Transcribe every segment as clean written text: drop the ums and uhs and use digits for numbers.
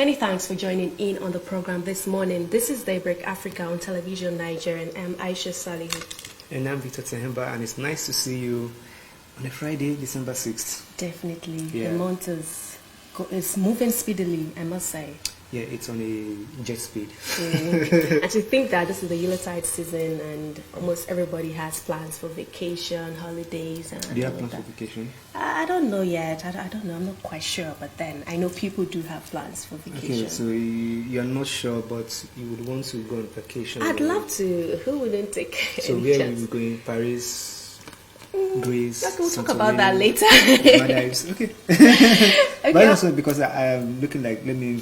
Many thanks for joining in on the program this morning. This is Daybreak Africa on television Nigerian. I'm Aisha Salihu. And I'm Victor Tehemba, and it's nice to see you on a Friday, December 6th. Definitely. Yeah. The month is moving speedily, I must say. Yeah, it's on a jet speed. And to think that this is the Yuletide season and almost everybody has plans for vacation, holidays. And do you have plans for vacation? I don't know yet. I don't know. I'm not quite sure. But then I know people do have plans for vacation. Okay, so you're not sure, but you would want to go on vacation. I'd love to. Who wouldn't take So where will you go? In Paris? Greece. We'll talk about that later. Okay. Okay. But also because I'm looking like, let me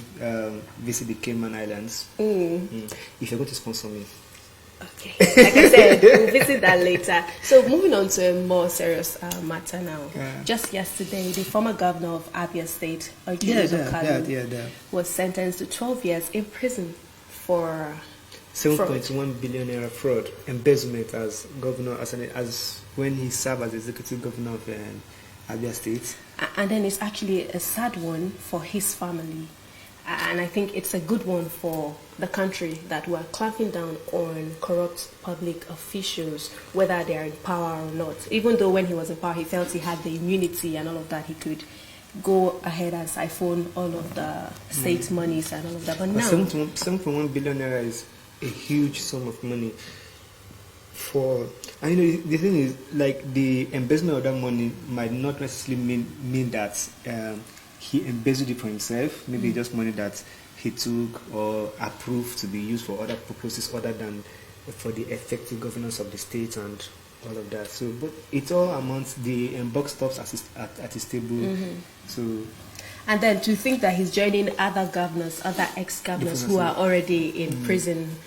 visit the Cayman Islands. If you're going to sponsor me. Okay. Like I said, we'll visit that later. So moving on to a more serious matter now. Just yesterday, the former governor of Abia State, Orji Kalu, was sentenced to 12 years in prison for 7.1 billion naira fraud, embezzlement as governor, as when he served as executive governor of Abia State. And then it's actually a sad one for his family. And I think it's a good one for the country that we're clamping down on corrupt public officials, whether they are in power or not. Even though when he was in power, he felt he had the immunity and all of that, he could go ahead and siphon all of the state monies and all of that. But now 7.1 billion naira is a huge sum of money. And the thing is, like, the embezzlement of that money might not necessarily mean that he embezzled it for himself. Maybe just money that he took or approved to be used for other purposes other than for the effective governance of the state and all of that. So, but it all amounts, the buck stops at his table. So. And then to think that he's joining other governors, other ex-governors who are already in prison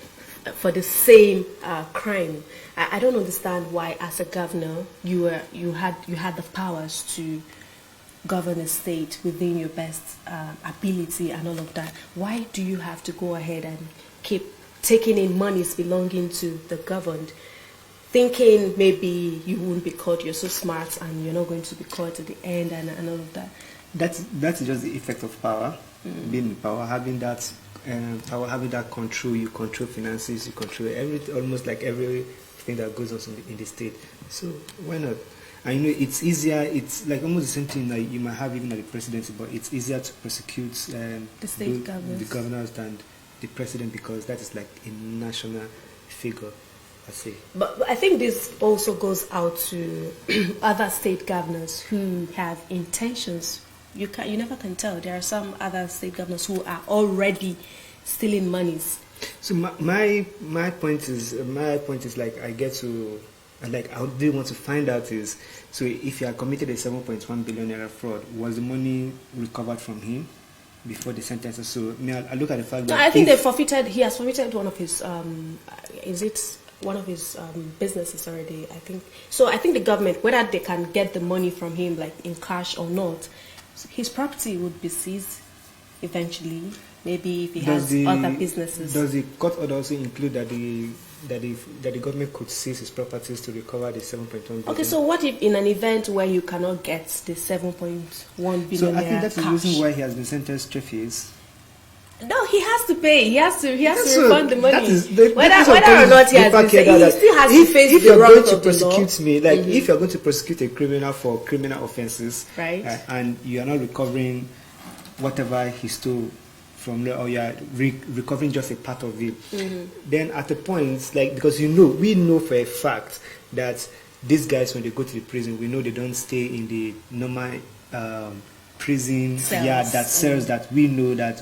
for the same crime. I don't understand why, as a governor, you had the powers to govern a state within your best ability and all of that. Why do you have to go ahead and keep taking in monies belonging to the governed, thinking maybe you won't be caught, you're so smart and you're not going to be caught at the end and all of that? That's just the effect of power, being in power, having that power, having that control. You control finances, you control almost like everything that goes on in the state. So why not? I know it's easier. It's like almost the same thing that you might have even at the presidency, but it's easier to prosecute the state governors, the governors than the president, because that is like a national figure, I say. But I think this also goes out to other state governors who have intentions. You never can tell. There are some other state governors who are already stealing monies. So my point is like, I get to, like, I do want to find out is, so if you had committed a 7.1 billion naira fraud, was the money recovered from him before the sentence? So I look at the fact that I think he has forfeited one of his one of his businesses already, I think. So I think the government, whether they can get the money from him like in cash or not, his property would be seized eventually. Maybe if he has other businesses. Does the court order also include that the government could seize his properties to recover the 7.1 billion? Okay, so what if in an event where you cannot get the 7.1 billion? So I think that's the reason why he has been sentenced to 3 years. No, he has to pay. He has to refund the money. Whether or not he has to pay, he still has to face the wrath of the law. If you're going to prosecute me, like if you're going to prosecute a criminal for criminal offences, right, and you are not recovering whatever he stole from, or you are recovering just a part of it, then at the point, like, because we know for a fact that these guys, when they go to the prison, we know they don't stay in the normal prison cells that we know that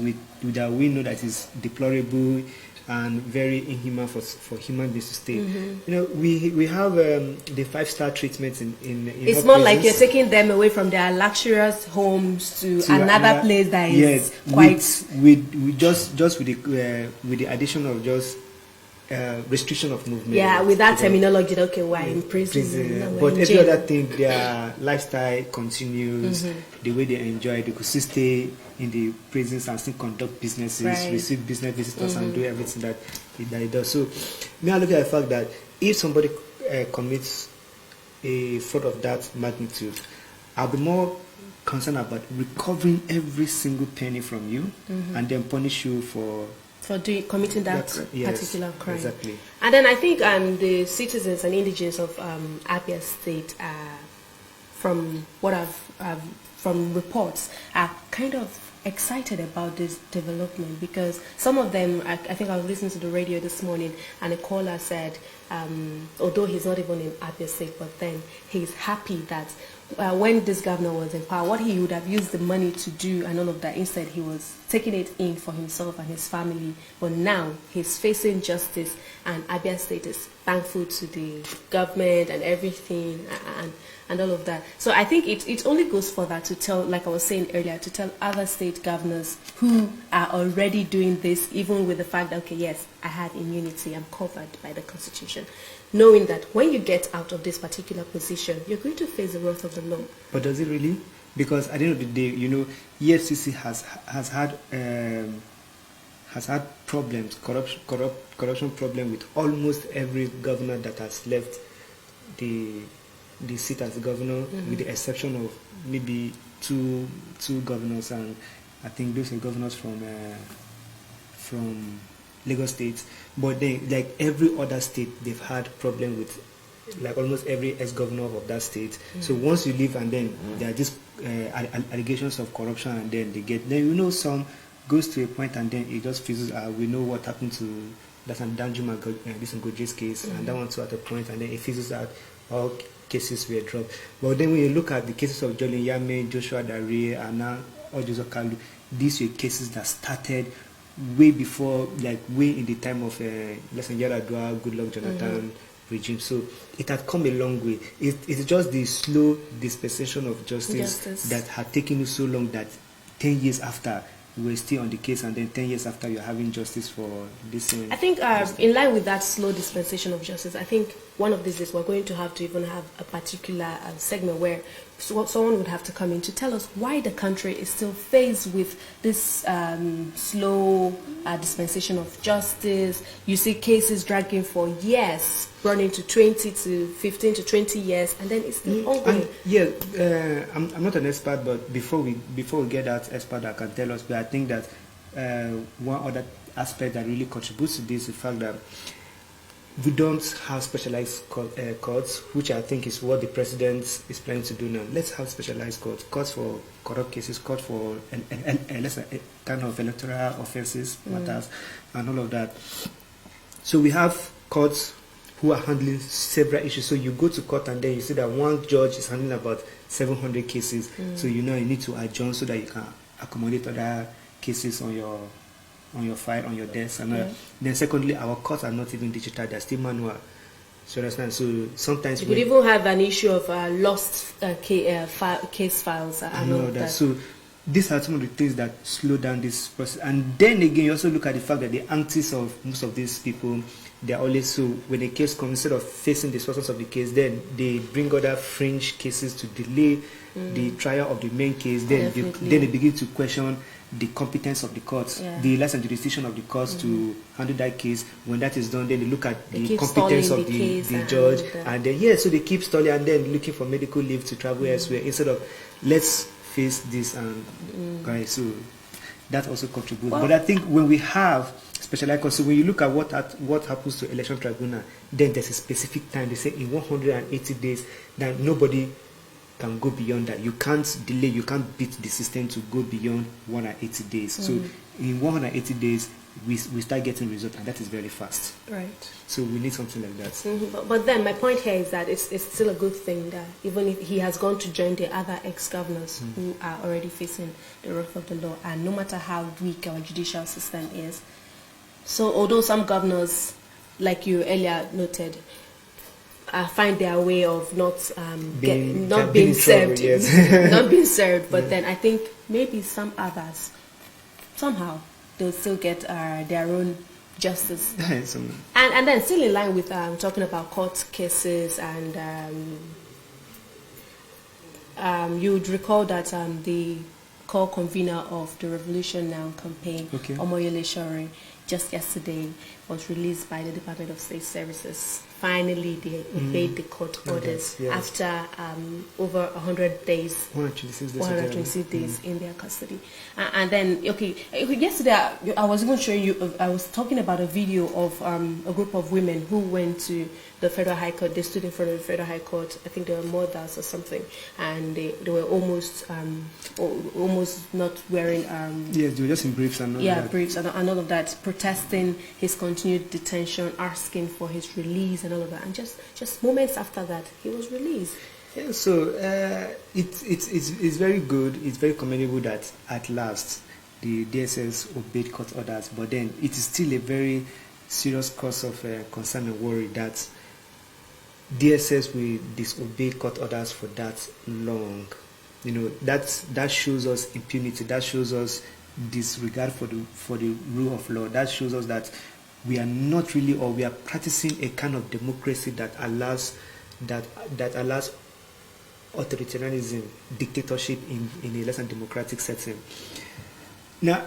is deplorable and very inhuman for human beings to stay. We have the 5-star treatment in it's more like you're taking them away from their luxurious homes to another place that is quite with the addition of just restriction of movement. Yeah, with that terminology, okay, we're in prison. But every other thing, their lifestyle continues, the way they enjoy, they could still stay in the prisons and still conduct businesses, receive business visitors, and do everything that it does. So, I look at the fact that if somebody commits a fraud of that magnitude, I'll be more concerned about recovering every single penny from you and then punish you for committing that yes, particular crime. Exactly. And then I think the citizens and indigenes of Abia State, from what from reports, are kind of excited about this development, because some of them, I think I was listening to the radio this morning, and a caller said, although he's not even in Abia State, but then he's happy that when this governor was in power, what he would have used the money to do and all of that, instead he was taking it in for himself and his family. But now he's facing justice, and Abia State is thankful to the government and everything and all of that. So I think it only goes further to tell, like I was saying earlier, to tell other state governors who are already doing this, even with the fact that, okay, yes, I had immunity, I'm covered by the Constitution, knowing that when you get out of this particular position, you're going to face the wrath of the law. But does it really? Because at the end of the day, EFCC has had problems, corruption problem with almost every governor that has left the seat as governor, with the exception of maybe two governors, and I think those are governors from Lagos State. But then, like every other state, they've had problem with, like almost every ex-governor of that state. So once you leave, and then there are just allegations of corruption, and then some goes to a point, and then it just fizzles out. We know what happened to that's Danjuma, this Ngoje's case, and that one too at a point, and then it fizzles out. All cases were dropped. But then when you look at the cases of Jolin Yame, Joshua Dare, and now Orji Kalu, these were cases that started way before, like way in the time of Yaradua, Goodluck Jonathan regime. So it had come a long way. It's just the slow dispensation of justice that had taken you so long that 10 years after, we're still on the case, and then 10 years after, you're having justice for this. I think in line with that slow dispensation of justice, I think one of these days we're going to have to even have a particular segment where someone would have to come in to tell us why the country is still faced with this slow dispensation of justice. You see cases dragging for years, running to 20 to 15 to 20 years, and then it's still ongoing. I'm not an expert, but before we get that expert that can tell us, but I think that one other aspect that really contributes to this is the fact that we don't have specialized courts, which I think is what the president is planning to do now. Let's have specialized courts for corrupt cases, courts for kind of electoral offenses, matters, and all of that. So we have courts who are handling several issues. So you go to court, and then you see that one judge is handling about 700 cases. So you need to adjourn so that you can accommodate other cases on your file, on your desk. And then secondly, our courts are not even digital, they're still manual. So understand? So sometimes you could even have an issue of lost case files and all that. So these are some of the things that slow down this process. And then again, you also look at the fact that the aunties of most of these people, they're always, so when a case comes, instead of facing the substance of the case, then they bring other fringe cases to delay the trial of the main case. Then they begin to question the competence of the courts, the license and jurisdiction of the courts to handle that case. When that is done, then they look at the competence of the judge, and then so they keep stalling, and then looking for medical leave to travel elsewhere, instead of let's face this. And so that also contributes. But I think when we have specialized courts, so when you look at what happens to election tribunal, then there's a specific time. They say in 180 days that nobody can go beyond that. You can't delay, you can't beat the system to go beyond 180 days. So in 180 days, we start getting results, and that is very fast. Right. So we need something like that. But then my point here is that it's still a good thing that even if he has gone to join the other ex-governors who are already facing the wrath of the law, and no matter how weak our judicial system is, so although some governors, like you earlier noted, find their way of not being served, not being served. But then I think maybe some others, somehow, they'll still get their own justice. And then still in line with talking about court cases, and you would recall that the co-convener of the Revolution Now campaign, Omoyele Sowore, just yesterday was released by the Department of State Services finally they obeyed the court orders after over 100 days, 126 days in their custody. And then, okay, yesterday I was even showing you, I was talking about a video of a group of women who went to the Federal High Court. They stood in front of the Federal High Court. I think they were mothers or something, and they were almost not wearing yes, they were just in briefs and all that. Briefs and all of that, protesting his continued detention, asking for his release and all of that. And just moments after that, he was released. Yeah, so it's very good. It's very commendable that at last the DSS obeyed court orders, but then it is still a very serious cause of concern and worry that DSS will disobey court orders for that long. You know, that shows us impunity. That shows us disregard for the rule of law. That shows us that we are not really, or we are practicing a kind of democracy that allows authoritarianism, dictatorship in a less than democratic setting. Now,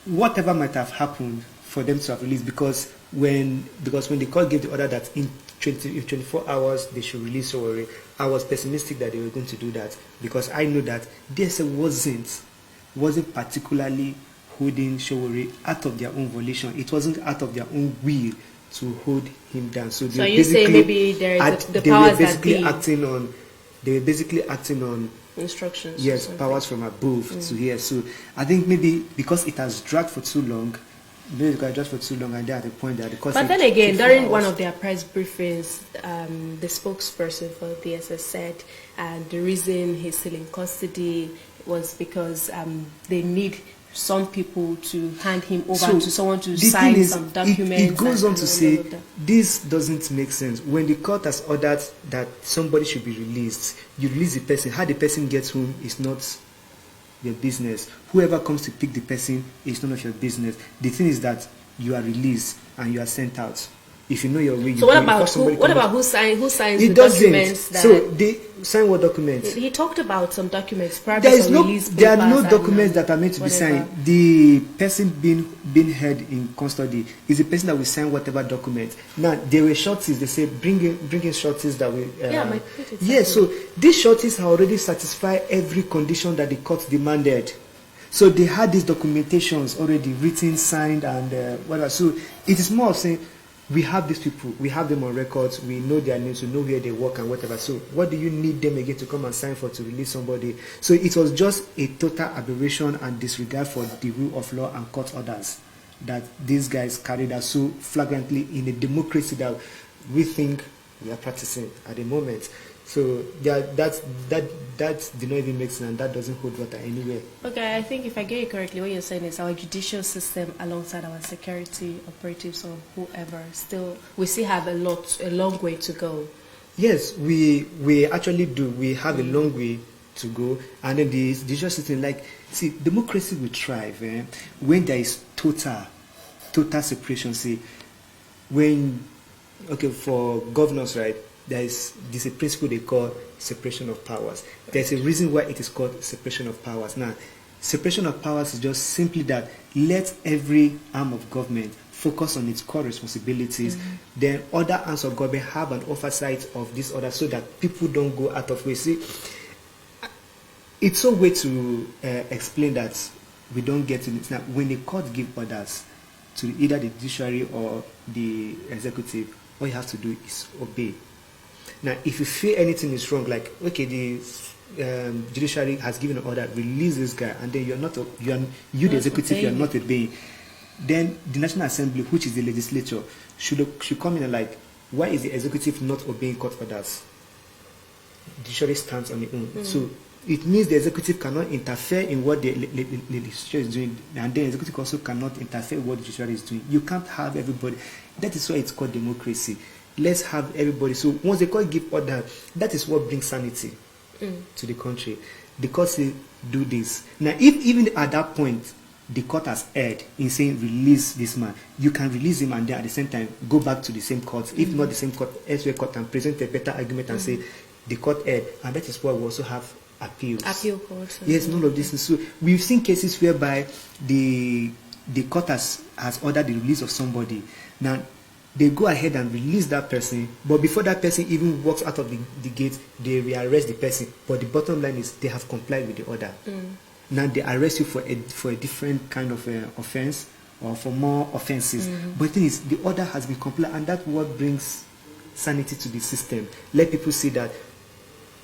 whatever might have happened for them to have released, because when the court gave the order that in 24 hours they should release Sowore, I was pessimistic that they were going to do that, because I know that DSS wasn't particularly holding Sowore out of their own volition. It wasn't out of their own will to hold him down. So you say maybe there is the powers that be. They were basically acting on instructions. Yes, powers from above to here. So I think maybe because it has dragged for too long, and they're at the point that the court. But then again, during one of their press briefings, the spokesperson for DSS said the reason he's still in custody was because they need some people to hand him over to someone to sign some documents. It goes on to say this doesn't make sense. When the court has ordered that somebody should be released, you release the person. How the person gets home is not your business. Whoever comes to pick the person is none of your business. The thing is that you are released and you are sent out. If you know your way, so what about who signs the documents? So they sign what documents? He talked about some documents. There are no documents that are meant to be signed. The person being held in custody is the person that will sign whatever document. Now there were shorties. They say bring in shorties that will. So these shorties have already satisfied every condition that the court demanded. So they had these documentations already written, signed, and whatever. So it is more of saying, we have these people, we have them on records, we know their names, we know where they work and whatever. So what do you need them again to come and sign for to release somebody? So it was just a total aberration and disregard for the rule of law and court orders that these guys carried out so flagrantly in a democracy that we think we are practicing at the moment. So that did not even make sense, and that doesn't hold water anywhere. Okay, I think if I get you correctly, what you're saying is our judicial system, alongside our security operatives or whoever, we still have a long way to go. Yes, we actually do. We have a long way to go, and then the judicial system, democracy will thrive when there is total separation. For governors, right? There's a principle they call separation of powers. There's a reason why it is called separation of powers. Now, separation of powers is just simply that let every arm of government focus on its core responsibilities. Then other arms of government have an oversight of this order so that people don't go out of way. See, it's a way to explain that we don't get to this. Now, when the court give orders to either the judiciary or the executive, all you have to do is obey. Now, if you feel anything is wrong, like, okay, the judiciary has given an order, release this guy, and then the executive, you're not obeying, then the National Assembly, which is the legislature, should come in and why is the executive not obeying court orders? The judiciary stands on its own. So it means the executive cannot interfere in what the legislature is doing, and the executive also cannot interfere in what the judiciary is doing. You can't have everybody. That is why it's called democracy. Let's have everybody. So once the court give order, that is what brings sanity to the country. The court do this. Now, if even at that point the court has erred in saying release this man, you can release him and then at the same time go back to the same court, if not the same court, elsewhere court, and present a better argument and say the court erred. And that is why we also have appeals. Appeal courts. Yes, none of this. So we've seen cases whereby the court has ordered the release of somebody. Now, they go ahead and release that person, but before that person even walks out of the gate, they rearrest the person. But the bottom line is they have complied with the order. Now they arrest you for a different kind of offense, or for more offenses. But the thing is, the order has been complied, and that's what brings sanity to the system. Let people see that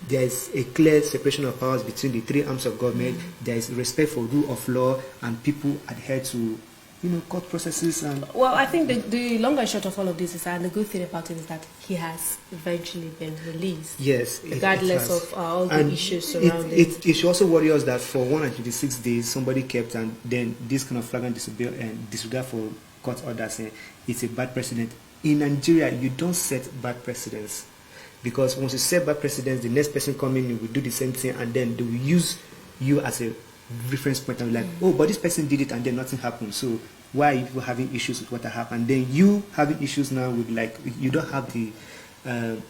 there is a clear separation of powers between the three arms of government. There is respect for rule of law, and people adhere to, court processes. And well, I think the long and short of all of this is, and the good thing about it is that he has eventually been released. Yes, regardless of all the issues surrounding it. It should also worry us that for 126 days somebody kept, and then this kind of flagrant disregard for court orders, it's a bad precedent. In Nigeria, you don't set bad precedents, because once you set bad precedents, the next person coming in will do the same thing, and then they will use you as a reference point and like, oh, but this person did it and then nothing happened, so why are you having issues with what happened? And then you having issues now with, like, you don't have the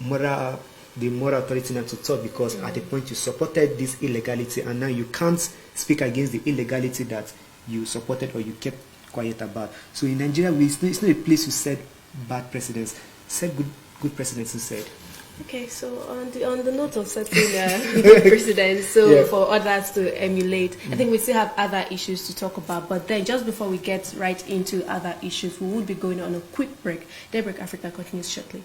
moral authority now to talk, because at the point you supported this illegality, and now you can't speak against the illegality that you supported or you kept quiet about. So in Nigeria, it's not a place to set bad precedents. Set good precedents instead. Okay, so on the note of setting good precedents, so for others to emulate, I think we still have other issues to talk about. But then, just before we get right into other issues, we will be going on a quick break. Daybreak Africa continues shortly.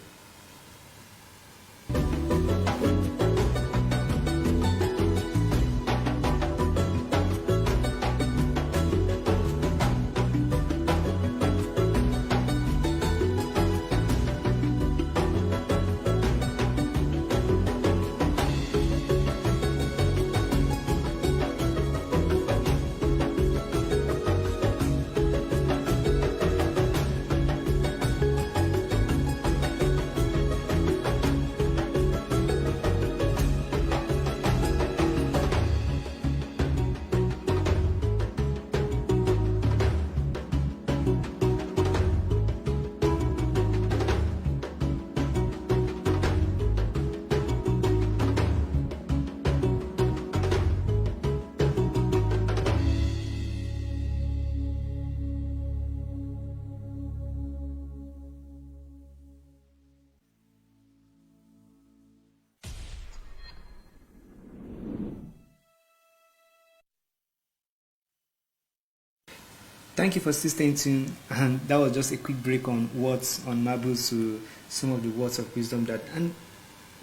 Thank you for still staying tuned, and that was just a quick break on words on marbles, to some of the words of wisdom that. And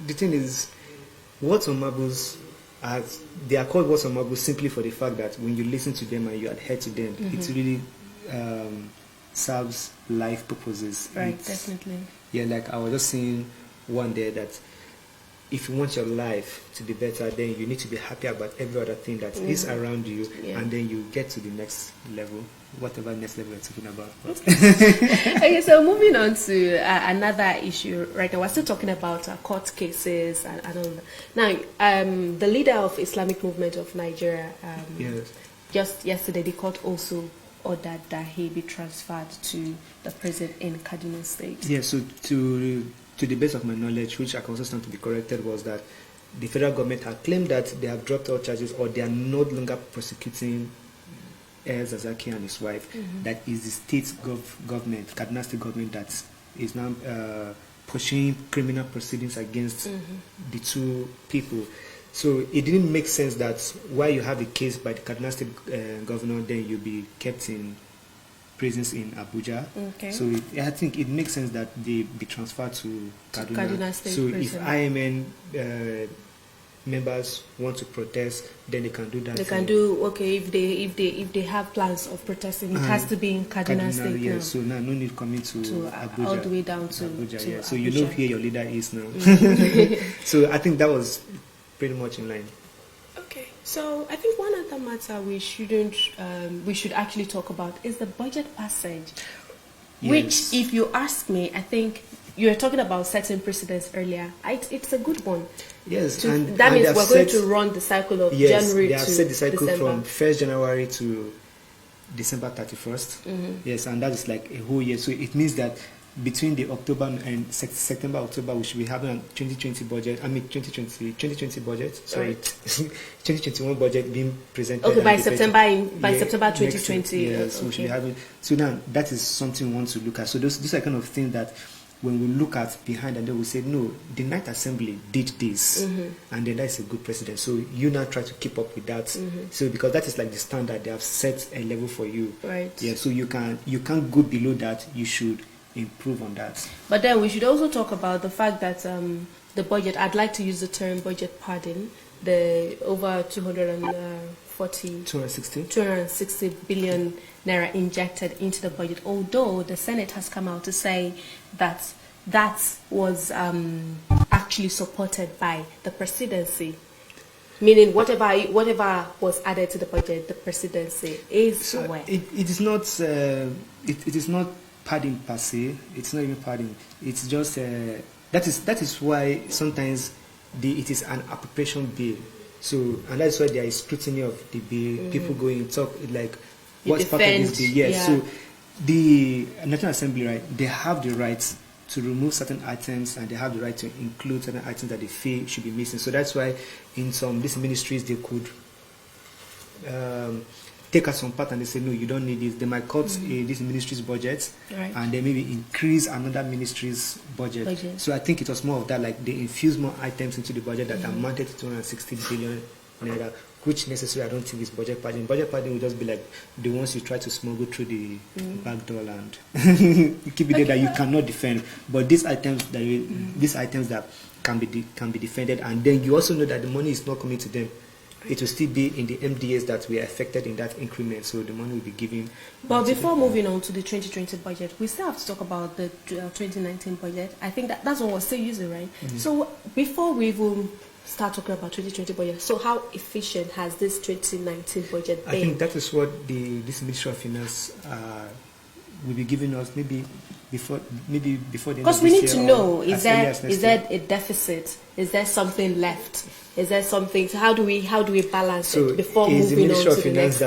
the thing is, words on marbles, they are called words on marbles simply for the fact that when you listen to them and you adhere to them, it really serves life purposes. Right, definitely. Yeah, like I was just saying one day that if you want your life to be better, then you need to be happy about every other thing that is around you, and then you get to the next level, whatever next level we're talking about. Okay, so moving on to another issue right now. We're still talking about court cases and all that. Now, the leader of Islamic Movement of Nigeria, just yesterday, the court also ordered that he be transferred to the prison in Kaduna State. Yeah, so to the best of my knowledge, which I can also stand to be corrected, was that the federal government had claimed that they have dropped all charges, or they are no longer prosecuting El Zazaki and his wife. That is the state government, Kaduna State government, that is now pursuing criminal proceedings against the two people. So it didn't make sense that while you have a case by the Kaduna State governor, then you'll be kept in prisons in Abuja. Okay. So I think it makes sense that they be transferred to Kaduna. State so prison. If IMN members want to protest, then they can do that. They can do, okay, if they have plans of protesting, it has to be in Kaduna State now. So now no need coming to Abuja. All the way down to Abuja. To So Abuja. you know where your leader is now. So I think that was pretty much in line. Okay, so I think one other matter we should actually talk about is the budget passage, which, if you ask me, I think you were talking about setting precedents earlier. It's a good one. Yes, that means we're going to run the cycle of January they have to set the cycle December. from 1st January to December 31st. Yes, and that is like a whole year. So it means that between the October and September, October, we should be having a 2020 budget. 2020 budget. Sorry, Right. 2021 budget being presented. Okay, by debated. September 2020. Yes, we should be having. So now that is something we want to look at. So those are kind of things that when we look at behind, and then we say, no, the Ninth Assembly did this, and then that's a good precedent. So you now try to keep up with that. So because that is like the standard, they have set a level for you. Right. Yeah. So you can't go below that. You should improve on that. But then we should also talk about the fact that the budget, I'd like to use the term budget pardon, the over 260 billion naira injected into the budget, although the Senate has come out to say that that was actually supported by the presidency, meaning whatever was added to the budget, the presidency is aware. It is not it is not padding per se. It's not even padding. It's just that is why sometimes it is an appropriation bill. So, and that's why there is scrutiny of the bill. People go and talk like, what's part of this bill? Yes. Yeah. So, the National Assembly, right? They have the right to remove certain items, and they have the right to include certain items that they feel should be missing. So that's why in these ministries they could take out some part and they say, no, you don't need this. They might cut this ministry's budget, right, and they maybe increase another ministry's budget. So I think it was more of that, like they infuse more items into the budget that amounted to 260 billion naira, which necessarily I don't think is budget padding. Budget padding will just be like the ones you try to smuggle through the back door and keep it there that you cannot defend. But these items that can be defended, and then you also know that the money is not coming to them. It will still be in the MDAs that were affected in that increment, so the money will be given. But before moving on to the 2020 budget, we still have to talk about the 2019 budget. I think that's what we're still using, right? So before we even start talking about 2020 budget, so how efficient has this 2019 budget been? I think that is what this Ministry of Finance will be giving us maybe before the end of this year. Because we need to know, is there a deficit? Is there something left? Is there something? So how do we balance it before moving on to the next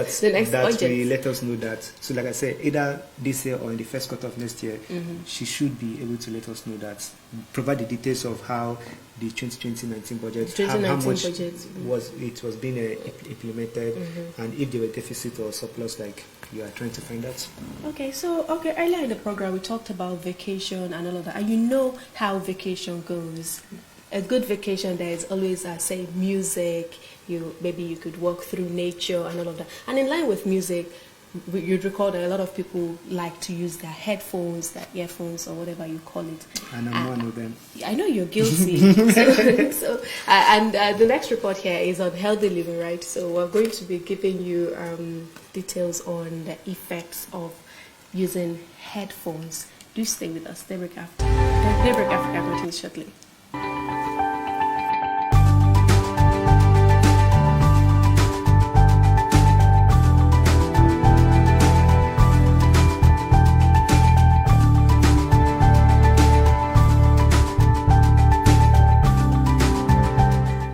budget? Will let us know that. So like I said, either this year or in the first quarter of next year, she should be able to let us know that. Provide the details of how the 2019 budget, how much was being implemented, and if there were deficit or surplus, like you are trying to find out. Okay, earlier in the program we talked about vacation and all of that, and you know how vacation goes. A good vacation, there is always, say, music. Maybe you could walk through nature and all of that. And in line with music, you'd recall that a lot of people like to use their headphones, their earphones, or whatever you call it. And I'm one of them. I know you're guilty. The next report here is on healthy living, right? So we're going to be giving you details on the effects of using headphones. Do stay with us. Daybreak Africa continues shortly.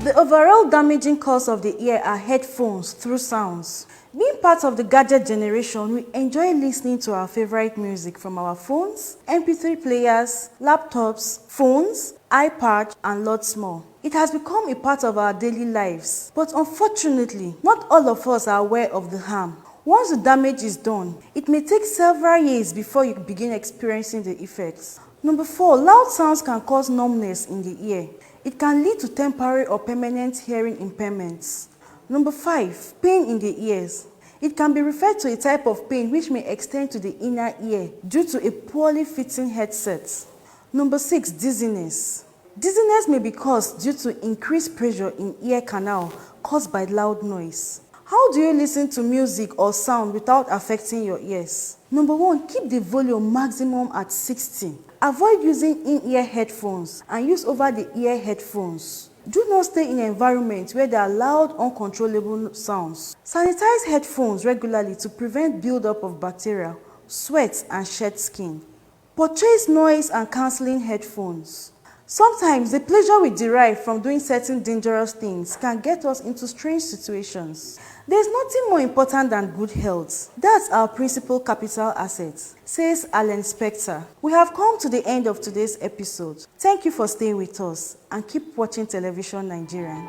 The overall damaging cause of the ear are headphones through sounds. Being part of the gadget generation, we enjoy listening to our favorite music from our phones, MP3 players, laptops, phones, iPads, and lots more. It has become a part of our daily lives. But unfortunately, not all of us are aware of the harm. Once the damage is done, it may take several years before you begin experiencing the effects. Number 4, loud sounds can cause numbness in the ear. It can lead to temporary or permanent hearing impairments. Number 5, pain in the ears. It can be referred to a type of pain which may extend to the inner ear due to a poorly fitting headset. Number 6, dizziness. Dizziness may be caused due to increased pressure in ear canal caused by loud noise. How do you listen to music or sound without affecting your ears? Number 1, keep the volume maximum at 60. Avoid using in-ear headphones and use over-the-ear headphones. Do not stay in an environment where there are loud, uncontrollable sounds. Sanitize headphones regularly to prevent buildup of bacteria, sweat, and shed skin. Purchase noise and cancelling headphones. Sometimes the pleasure we derive from doing certain dangerous things can get us into strange situations. There's nothing more important than good health. That's our principal capital asset, says Alan Spector. We have come to the end of today's episode. Thank you for staying with us and keep watching Television Nigerian.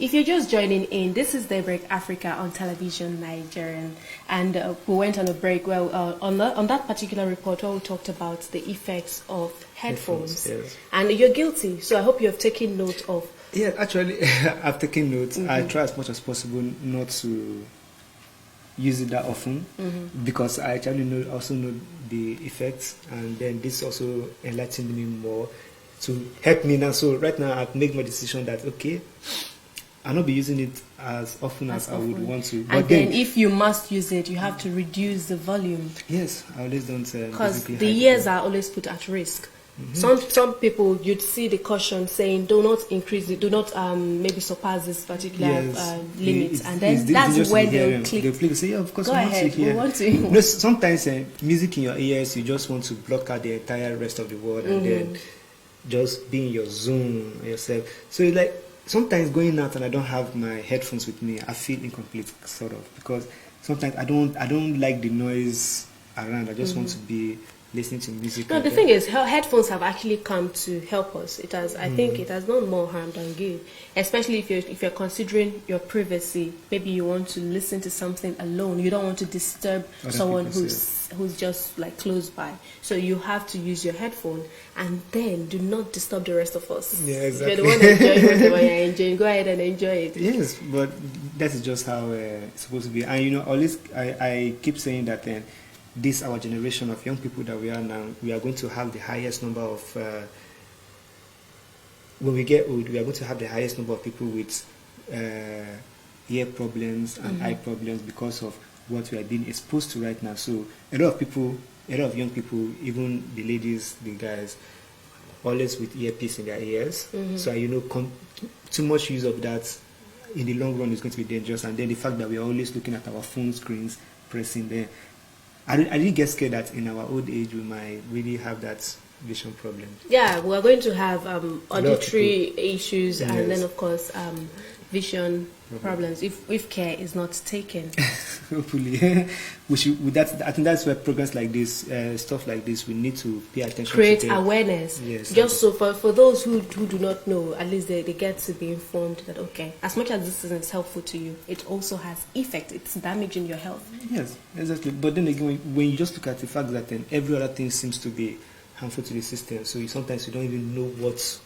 If you're just joining in, this is Daybreak Africa on Television Nigerian, and we went on a break. Well, on that particular report, where we talked about the effects of headphones, yes. And you're guilty. So I hope you have taken note of. Yeah, actually, I've taken notes. I try as much as possible not to use it that often because I actually also know the effects, and then this also enlightened me more to help me now. So right now, I've made my decision that okay, I'll not be using it as often as I would want to. But then if you must use it, you have to reduce the volume. Yes, I always don't. Because the ears are always put at risk. Some people, you'd see the caution saying, do not increase it, do not maybe surpass this particular limit. And then that's when they'll click. They'll say, yeah, of course, Go ahead, we want to. You know, sometimes music in your ears, you just want to block out the entire rest of the world and then just be in your zone yourself. So it's like, sometimes going out and I don't have my headphones with me, I feel incomplete, sort of, because sometimes I don't like the noise around. I just want to be listening to music. No, the thing is, headphones have actually come to help us. It has, I think, it has done more harm than good. Especially if you're considering your privacy. Maybe you want to listen to something alone. You don't want to disturb someone who's just like close by. So you have to use your headphone, and then do not disturb the rest of us. Yeah, exactly. If you're the one enjoying whatever you're enjoying, go ahead and enjoy it. Yes, but that is just how it's supposed to be. And you know, always I keep saying that this our generation of young people that we are now, we are going to have the highest number of when we get old, we are going to have the highest number of people with ear problems and eye problems because of what we are being exposed to right now. So a lot of young people, even the ladies, the guys, always with earpiece in their ears. So you know, too much use of that in the long run is going to be dangerous. And then the fact that we are always looking at our phone screens, pressing there. I didn't get scared that in our old age we might really have that vision problem. Yeah, we're going to have auditory issues, and then of course vision problems if care is not taken. Hopefully, we should. I think that's where programs like this, stuff like this, we need to pay attention. Create to awareness. Yes. Just so for those who do not know, at least they get to be informed that okay, as much as this is helpful to you, it also has effect. It's damaging your health. Yes, exactly. But then again, when you just look at the fact that then every other thing seems to be harmful to the system, so sometimes you don't even know what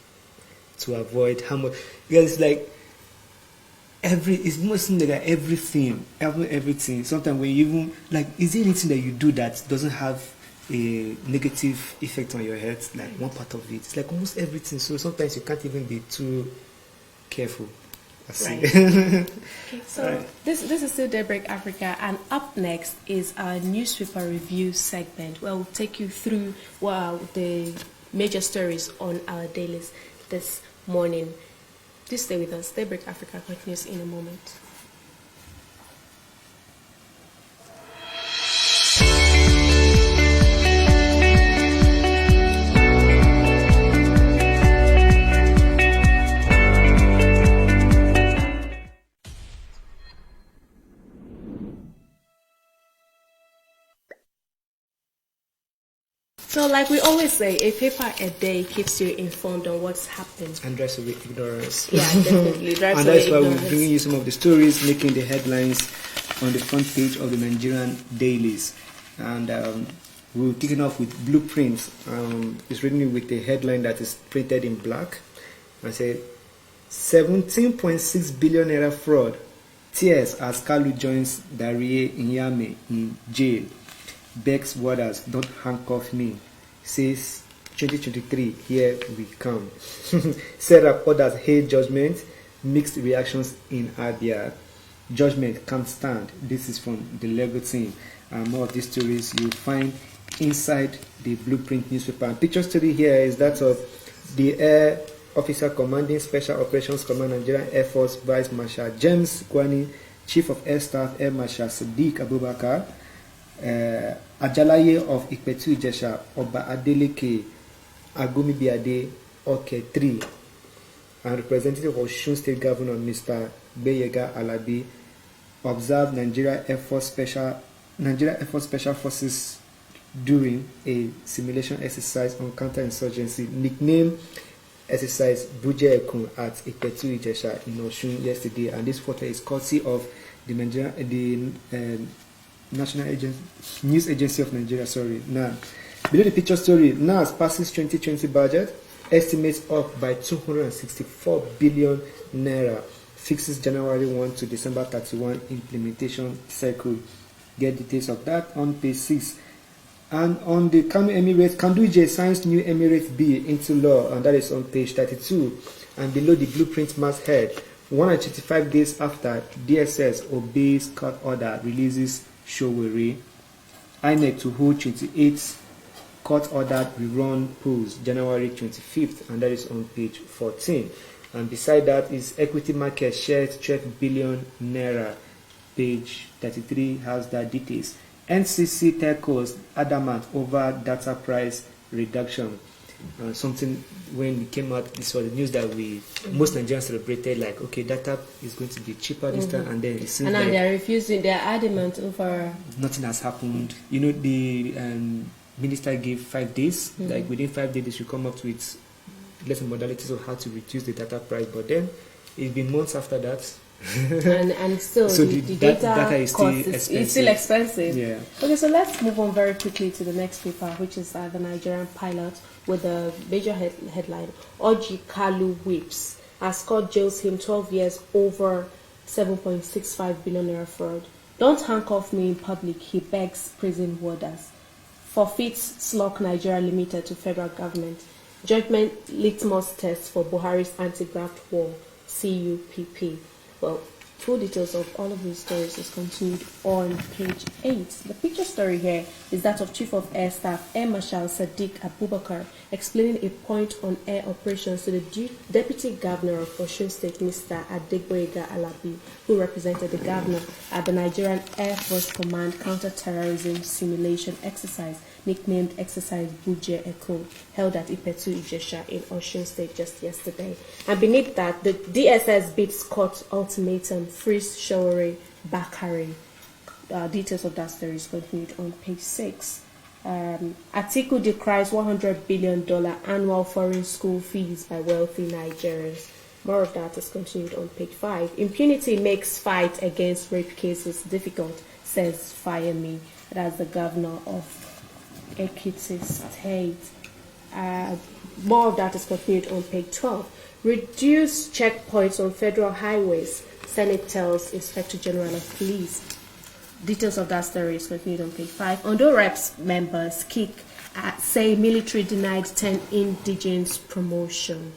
to avoid. How much? Because it's like. It's mostly like everything. Sometimes when you even like, is there anything that you do that doesn't have a negative effect on your health? Like one part of it, it's like almost everything. So sometimes you can't even be too careful. Right. Okay, so right. This is still Daybreak Africa, and up next is our newspaper review segment, where we'll take you through the major stories on our dailies this morning. Please stay with us. Daybreak Africa continues in a moment. So like we always say, a paper a day keeps you informed on what's happening. And drives away ignorance. Yeah, definitely. Drives and away that's why ignorance. we're bringing you some of the stories making the headlines on the front page of the Nigerian dailies. And we're kicking off with Blueprint. It's written with a headline that is printed in black. I say 17.6 billion naira fraud. Tears as Kalu joins Darie Inyame in jail. Begs warders, don't handcuff me. Says 2023, here we come. Sarah orders hate judgment. Mixed reactions in Abia. Judgment can't stand. This is from the Lego team. More of these stories you find inside the Blueprint newspaper. And picture story here is that of the Air Officer Commanding Special Operations Command Nigerian Air Force Vice Marshal James Kwani, Chief of Air Staff Air Marshal Sadiq Abubakar, Ajalaye of Ipetu Ijesha, Oba Adeleke Agomibiade Oke 3, and representative of Osun State Governor Mr. Beyega Alabi observed Nigeria Air Force Special Forces during a simulation exercise on counterinsurgency, nicknamed exercise Buje Ekun at Ipetu Ijesha in Osun yesterday. And this photo is courtesy of the National News Agency of Nigeria. Now, below the picture story, NAS passes 2020 budget, estimates up by 264 billion naira, fixes January 1 to December 31 implementation cycle. Get details of that on page 6. And on the Kano Emirates, Kanduje signs new Emirates bill into law, and that is on page 32. And below the Blueprint masthead, 135 days after DSS obeys court order, releases Sowore. INEC to hold 28 court-ordered rerun polls January 25th, and that is on page 14. And beside that is equity market shares 12 billion naira. Page 33 has that details. NCC telcos adamant over data price reduction. Something when we came out, this was the news that most Nigerians celebrated, like, okay, data is going to be cheaper this time, and then it seems now like they're refusing, they're adamant over. Nothing has happened. You know, the minister gave 5 days, like within 5 days they should come up with lesson modalities of how to reduce the data price, but then it's been months after that. and still so the data is still expensive. Yeah. Okay, so let's move on very quickly to the next paper, which is the Nigerian pilot, with the major headline: Orji Kalu whips as court jails him 12 years over 7.65 billion naira fraud. Don't handcuff me in public, he begs prison warders. Forfeits Slok Nigeria Limited to federal government. Judgment litmus test for Buhari's anti-graft war, CUPP. Well, full details of all of these stories is continued on page 8. The picture story here is that of Chief of Air Staff Air Marshal Sadiq Abubakar explaining a point on air operations to the Deputy Governor of Osun State, Mr. Daybreak Alabi, who represented the governor at the Nigerian Air Force Command Counter-Terrorism Simulation Exercise, nicknamed Exercise Buje Ekun, held at Ipetu Ijesha in Osun State just yesterday. And beneath that, the DSS beats court ultimatum, frees Sowore Bakare. Details of that story is continued on page 6. Atiku decries $100 billion annual foreign school fees by wealthy Nigerians. More of that is continued on page 5. Impunity makes fight against rape cases difficult, says Fayemi. That's the governor of Ekiti State. More of that is continued on page 12. Reduce checkpoints on federal highways, Senate tells Inspector General of Police. Details of that story is continued on page 5. Ondo Reps members say military denied 10 indigents promotion.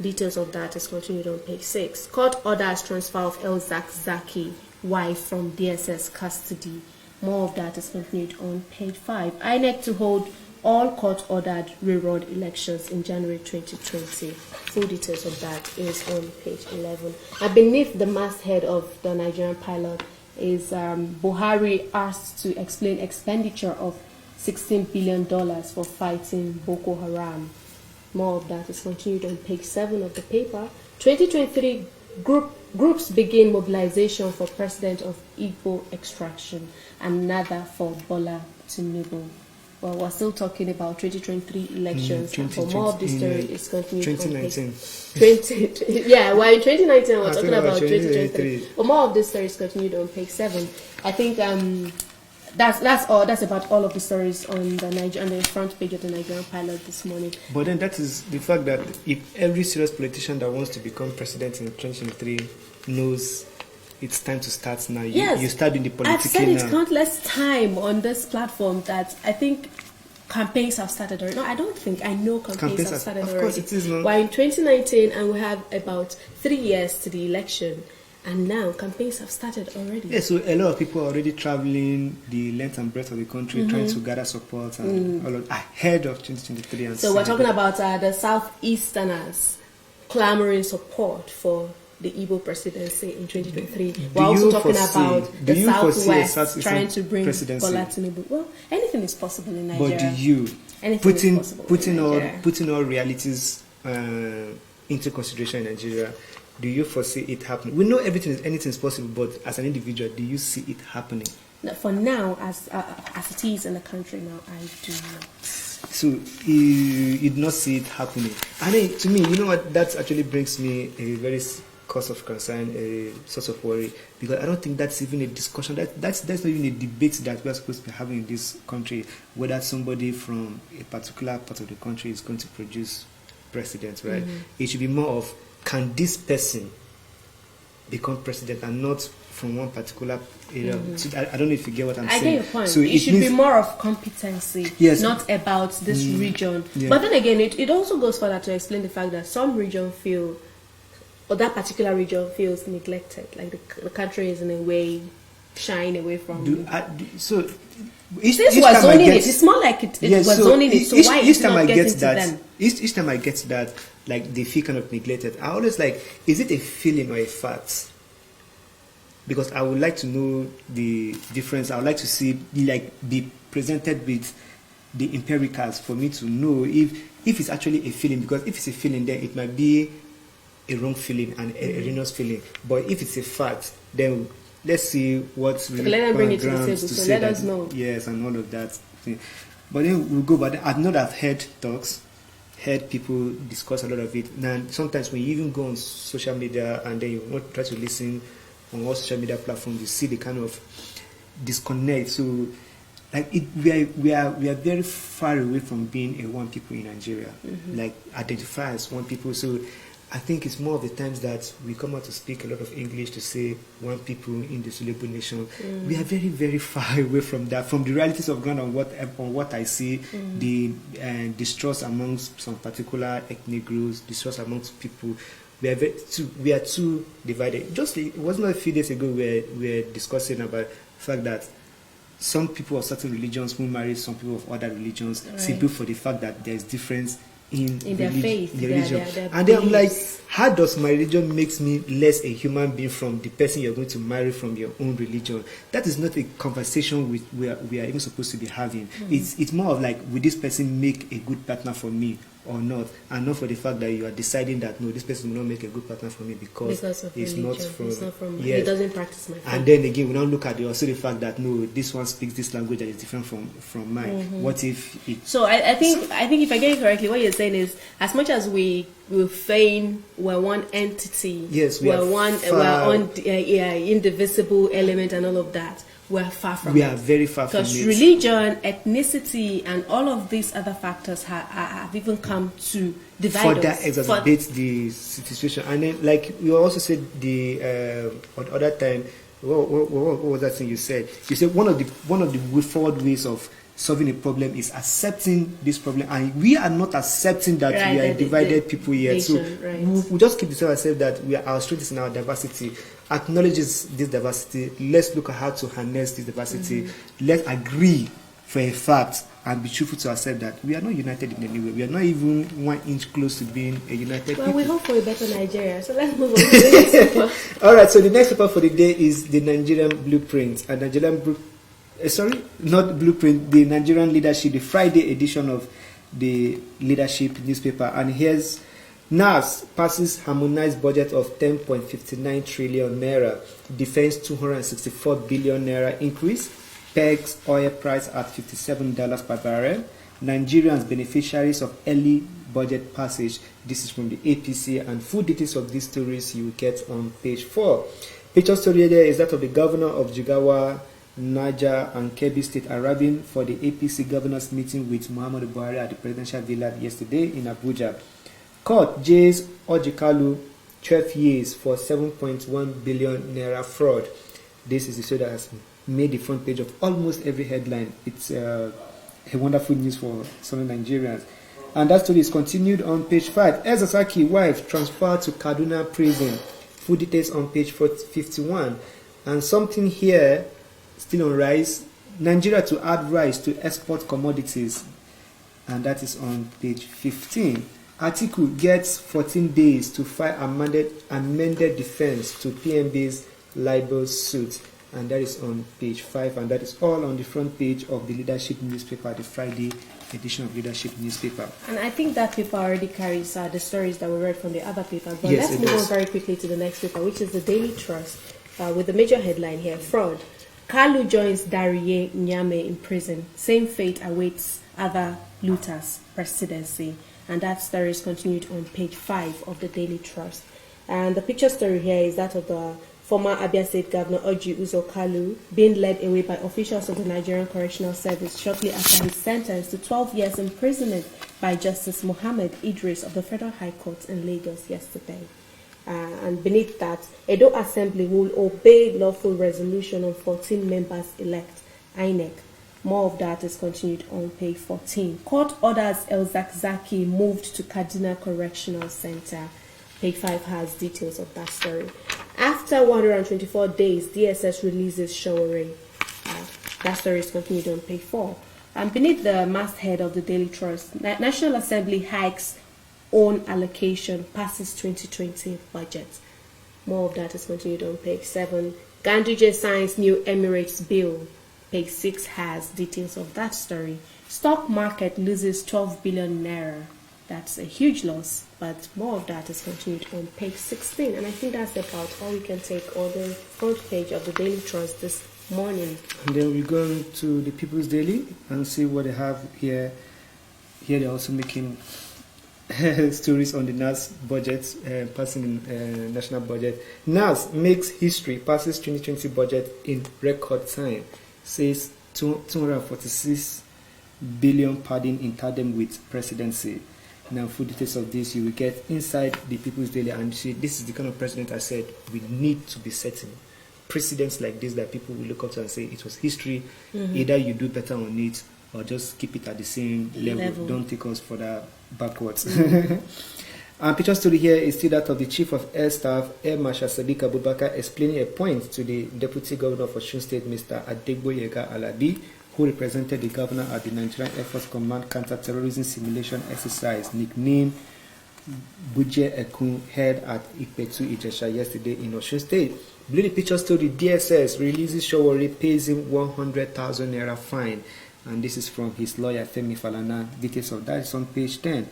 Details of that is continued on page 6. Court orders transfer of El Zaki wife from DSS custody. More of that is continued on page 5. INEC to hold all court-ordered rerun elections in January 2020. Full details of that is on page 11. And beneath the masthead of the Nigerian pilot is Buhari asked to explain expenditure of $16 billion for fighting Boko Haram. More of that is continued on page 7 of the paper. 2023 groups begin mobilization for president of Igbo extraction, another for Bola Tinubu. Well, we're still talking about 2023 elections, and for more of this story is continued 2019. on page 20. Yeah, we're in 2019, we're talking about 2023. But more of this story is continued on page 7. I think that's all. That's about all of the stories on the front page of the Nigerian pilot this morning. But then that is the fact that if every serious politician that wants to become president in 2023 knows it's time to start now. Yes, you start in the politics. I've said it countless time on this platform that I think campaigns have started already. No, I don't think. I know campaigns have started already. Of course it is. No? We're in 2019 and we have about 3 years to the election. And now campaigns have started already. Yeah, so a lot of people are already traveling the length and breadth of the country, trying to gather support and all of, ahead of 2023. And So we're talking about the Southeasterners clamoring support for the Igbo presidency in 2023. We're also talking about the Southwest trying to bring Bola Tinubu. Well, anything is possible in Nigeria. But do you, Anything putting all realities into consideration in Nigeria, do you foresee it happening? We know anything is possible, but as an individual, do you see it happening? For now, as it is in the country now, I do not. So you do not see it happening. I mean, to me, you know what? That actually brings me a very cause of concern, a source of worry, because I don't think that's even a discussion. That's not even a debate that we are supposed to be having in this country, whether somebody from a particular part of the country is going to produce president, right? It should be more of, can this person become president, and not from one particular area. So I don't know if you get what I'm saying. I get your point. So it should be more of competency, yes, not about this region. Yeah. But then again, it also goes further to explain the fact that some region feel, or that particular region feels neglected, like the country is in a way shying away from. So since we're zoning it, it's more like it was zoning it. So why is it not getting to them? Each time I get that, like they feel kind of neglected, I always like, is it a feeling or a fact? Because I would like to know the difference. I would like to see, like, be presented with the empiricals for me to know if it's actually a feeling. Because if it's a feeling, then it might be a wrong feeling and a erroneous feeling. But if it's a fact, then let's see what's really let them bring it to the table. So let us know. Yes, and all of that. But then we'll go. But I've not heard talks, heard people discuss a lot of it. And sometimes when you even go on social media and then you want to try to listen on all social media platforms, you see the kind of disconnect. So, like, we are very far away from being a one people in Nigeria. Like, identify as one people. So I think it's more of the times that we come out to speak a lot of English to say one people in this Labour nation. We are very, very far away from that, from the realities of ground on what I see, the distrust amongst some particular ethnic groups, distrust amongst people. We are too divided. Just, it wasn't a few days ago we were discussing about the fact that some people of certain religions who marry some people of other religions, simply for the fact that there is difference in their faith, their religion. Their and then I'm like, how does my religion makes me less a human being from the person you're going to marry from your own religion? That is not a conversation we are even supposed to be having. It's more of like, will this person make a good partner for me or not, and not for the fact that you are deciding that no, this person will not make a good partner for me because of it's religion. not from He doesn't practice my faith. And then again, we now look at also the fact that no, this one speaks this language that is different from mine. What if it? So I think if I get it correctly, what you're saying is, as much as we will feign we're one entity, yes, we're indivisible element and all of that, we're far from it. We are very far from it. Because religion, ethnicity, and all of these other factors have even come to divide us. That exacerbates the situation. And then, like you also said the other time, what was that thing you said? You said one of the way forward ways of solving a problem is accepting this problem, and we are not accepting that we are divided people yet. So we just keep to ourselves that our strength is in our diversity. Acknowledges this diversity. Let's look at how to harness this diversity. Let's agree for a fact and be truthful to ourselves that we are not united in any way. We are not even 1 inch close to being a united people. We hope for a better Nigeria. So let's move on to the next paper. All right. So the next paper for the day is the Nigerian Blueprint. And the Nigerian Leadership, the Friday edition of the Leadership newspaper. And here's NAS passes harmonized budget of 10.59 trillion naira, defense 264 billion naira increase, pegs oil price at $57 per barrel, Nigerians beneficiaries of early budget passage. This is from the APC, and full details of these stories you will get on page 4. Picture story there is that of the governor of Jigawa, Niger and Kebbi State arriving for the APC governors meeting with Muhammadu Buhari at the presidential villa yesterday in Abuja. Court jails Orji Kalu 12 years for 7.1 billion naira fraud. This is the story that has made the front page of almost every headline. It's a wonderful news for some Nigerians. And that story is continued on page 5. Ezasaki wife transferred to Kaduna prison. Full details on page 51. And something here, still on rice, Nigeria to add rice to export commodities. And that is on page 15. Atiku gets 14 days to file amended defense to PMB's libel suit. And that is on page 5. And that is all on the front page of the Leadership newspaper, the Friday edition of Leadership newspaper. And I think that paper already carries the stories that we read from the other paper. But Yes, let's move on very quickly to the next paper, which is the Daily Trust, with the major headline here, Fraud. Kalu joins Dariye Nyame in prison. Same fate awaits other looters, presidency. And that story is continued on page 5 of the Daily Trust. And the picture story here is that of the former Abia State Governor Orji Kalu being led away by officials of the Nigerian Correctional Service shortly after his sentence to 12 years imprisonment by Justice Mohammed Idris of the Federal High Court in Lagos yesterday. And beneath that, Edo Assembly will obey lawful resolution on 14 members elect, INEC. More of that is continued on page 14. Court orders El Zakzaki moved to Kaduna Correctional Center. Page 5 has details of that story. After 124 days, DSS releases Sowore. That story is continued on page 4. And beneath the masthead of the Daily Trust, National Assembly hikes own allocation, passes 2020 budget. More of that is continued on page 7. Ganduje signs new Emirates bill. Page 6 has details of that story. Stock market loses 12 billion naira. That's a huge loss, but more of that is continued on page 16. And I think that's about all we can take on the front page of the Daily Trust this morning. And then we go to the People's Daily and see what they have here. Here they're also making stories on the NAS budget, passing in national budget. NAS makes history, passes 2020 budget in record time, says 246 billion pardon in tandem with presidency. Now, full details of this you will get inside the People's Daily, and see this is the kind of president I said we need to be setting precedents like this that people will look up to and say it was history. Either you do better on it or just keep it at the same level. Don't take us further backwards. And picture story here is still that of the Chief of Air Staff, Air Marshal Sadiq Abubakar, explaining a point to the Deputy Governor of Osun State, Mr. Adegboyega Alabi, who represented the governor at the Nigerian Air Force Command Counter-Terrorism Simulation Exercise, nicknamed Buje Ekun, held at Ipetu Ijesha yesterday in Osun State. Below the picture story, DSS releases Sowore, pays him 100,000 naira fine. And this is from his lawyer, Femi Falana. Details of that is on page 10.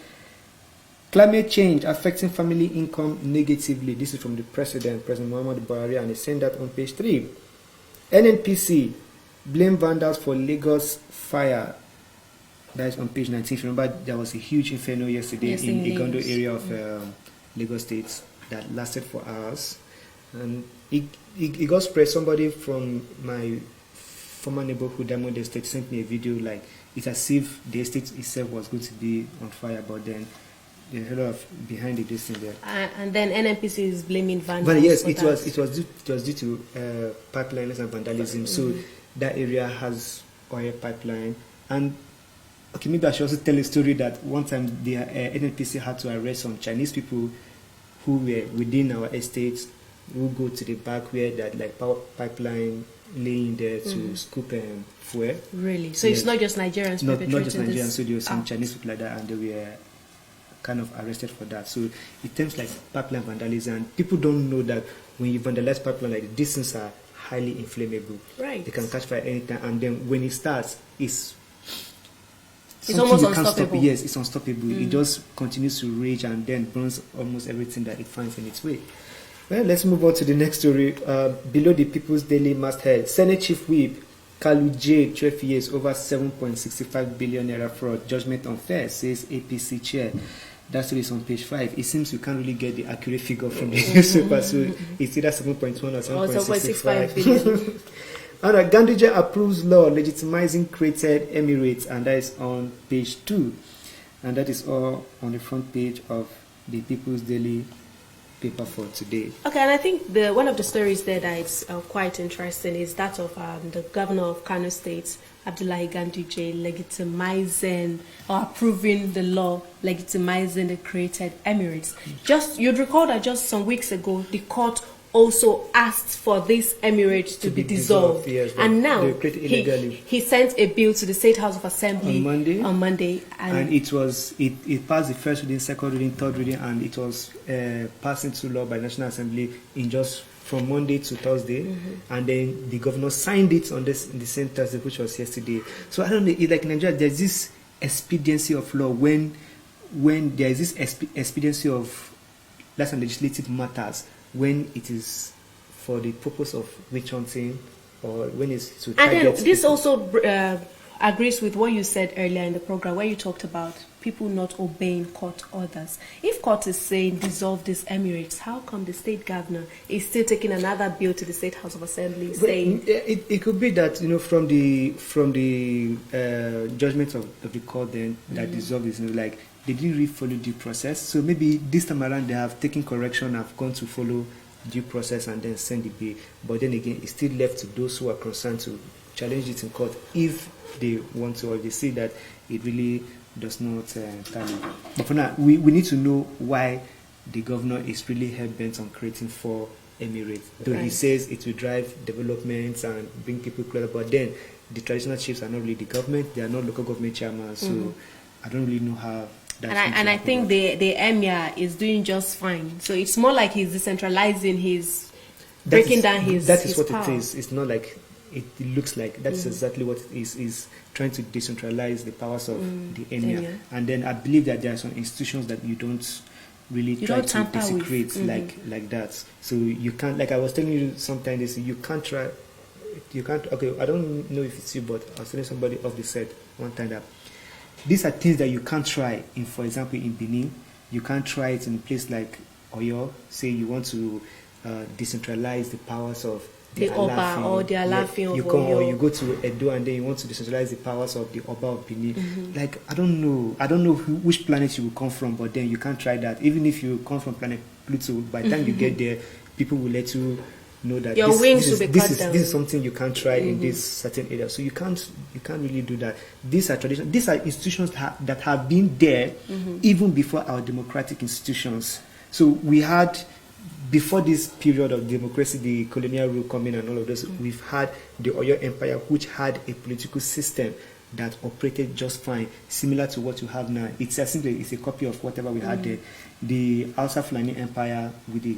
Climate change affecting family income negatively. This is from the President Muhammadu Buhari, and he sent that on page 3. NNPC blame vandals for Lagos fire. That is on page 19. If you remember, there was a huge inferno yesterday in Igondo area of Lagos State that lasted for hours. And it got spread. Somebody from my former neighborhood, Diamond Estate, sent me a video like it's as if the estate itself was going to be on fire, but then there's a lot of behind the distance there. And then NNPC is blaming vandals. But yes, it was due to pipelines and vandalism. So that area has oil pipeline. And okay, maybe I should also tell a story that one time the NNPC had to arrest some Chinese people who were within our estates, who go to the back where that like power pipeline laying there to scoop fuel. Really? So it's not just Nigerians perpetrating not just Nigerians. this? So there were some Chinese people like that, and they were kind of arrested for that. So it seems like pipeline vandalism. And people don't know that when you vandalize pipeline, like these things are highly inflammable. Right. They can catch fire anytime, and then when it starts, it's almost unstoppable. Yes, it's unstoppable. It just continues to rage and then burns almost everything that it finds in its way. Well, let's move on to the next story. Below the People's Daily masthead, Senate Chief Whip Kalu J, 12 years, over 7.65 billion naira fraud. Judgment unfair, says APC chair. That story is on page 5. It seems you can't really get the accurate figure from the newspaper, so it's either 7.1 or 7.65 billion. And Ganduje approves law legitimizing created Emirates, and that is on page 2. And that is all on the front page of the People's Daily paper for today. Okay, and I think one of the stories there that is quite interesting is that of the governor of Kano State, Abdullahi Ganduje, legitimizing or approving the law legitimizing the created emirates. You'd recall that just some weeks ago, the court also asked for this emirate to be dissolved. Yes, and now he sent a bill to the State House of Assembly on Monday. And it passed the first reading, second reading, third reading, and it was passed into law by National Assembly in just from Monday to Thursday. And then the governor signed it on the same Thursday, which was yesterday. So I don't know, like in Nigeria, there's this expediency of law when there is this expediency of that's legislative matters, when it is for the purpose of witch hunting or when it's to target. And then this also agrees with what you said earlier in the program where you talked about people not obeying court orders. If court is saying dissolve these emirates, how come the state governor is still taking another bill to the State House of Assembly saying... It could be that, from the judgment of the court then that dissolve is like they didn't really follow due process. So maybe this time around they have taken correction, have gone to follow due process and then send the bill. But then again, it's still left to those who are concerned to challenge it in court if they want to, or they see that it really does not tally. But for now, we need to know why the governor is really hell-bent on creating 4 emirates. Though he says it will drive developments and bring people closer, but then the traditional chiefs are not really the government, they are not local government chairmen, so I don't really know how. I think the emir is doing just fine. So it's more like he's decentralizing breaking down his That is what power. it is. It's not like it looks like. That's exactly what it is. Is trying to decentralize the powers of the emir. And then I believe that there are some institutions that you don't really try to desecrate like that. So you can't, like I was telling you sometimes, you can't try. You can't. Okay, I don't know if it's you, but I was telling somebody off the set one time that these are things that you can't try in, for example, in Benin. You can't try it in a place like Oyo. Say you want to decentralize the powers of the Oba or the Alafin of Oyo. Or you go to Edo and then you want to decentralize the powers of the Oba of Benin. Like, I don't know which planet you will come from, but then you can't try that. Even if you come from planet Pluto, by the time you get there, people will let you know that this is something you can't try in this certain area. So you can't really do that. These are traditions. These are institutions that have been there even before our democratic institutions. So we had, before this period of democracy, the colonial rule coming and all of this, we've had the Oyo Empire, which had a political system that operated just fine, similar to what you have now. It's a copy of whatever we had there. The Hausa Fulani Empire with the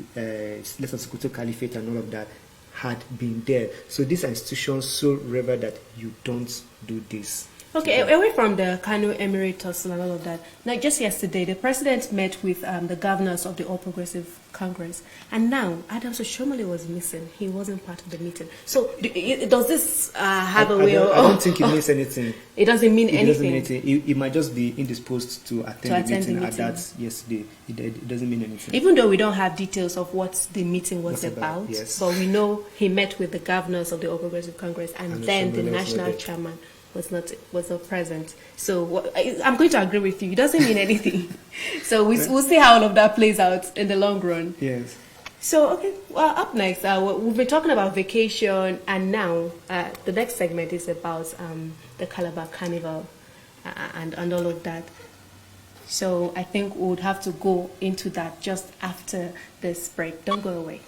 Lesser Sokoto Caliphate and all of that had been there. So these are institutions so rare that you don't do this. Okay, away from the Kano Emirate tussle and all of that, now just yesterday, the president met with the governors of the All Progressive Congress, and now Adams Oshomole was missing. He wasn't part of the meeting. So does this have a way? I don't think it means anything. It doesn't mean anything. It doesn't mean anything. It might just be indisposed to attend the meeting. At that yesterday. It doesn't mean anything. Even though we don't have details of what the meeting was about, yes. But we know he met with the governors of the All Progressive Congress, and then the national chairman was not present. So I'm going to agree with you. It doesn't mean anything. So we'll see how all of that plays out in the long run. Yes. So, okay, well, up next, we've been talking about vacation, and now the next segment is about the Calabar Carnival and all of that. So I think we would have to go into that just after this break. Don't go away.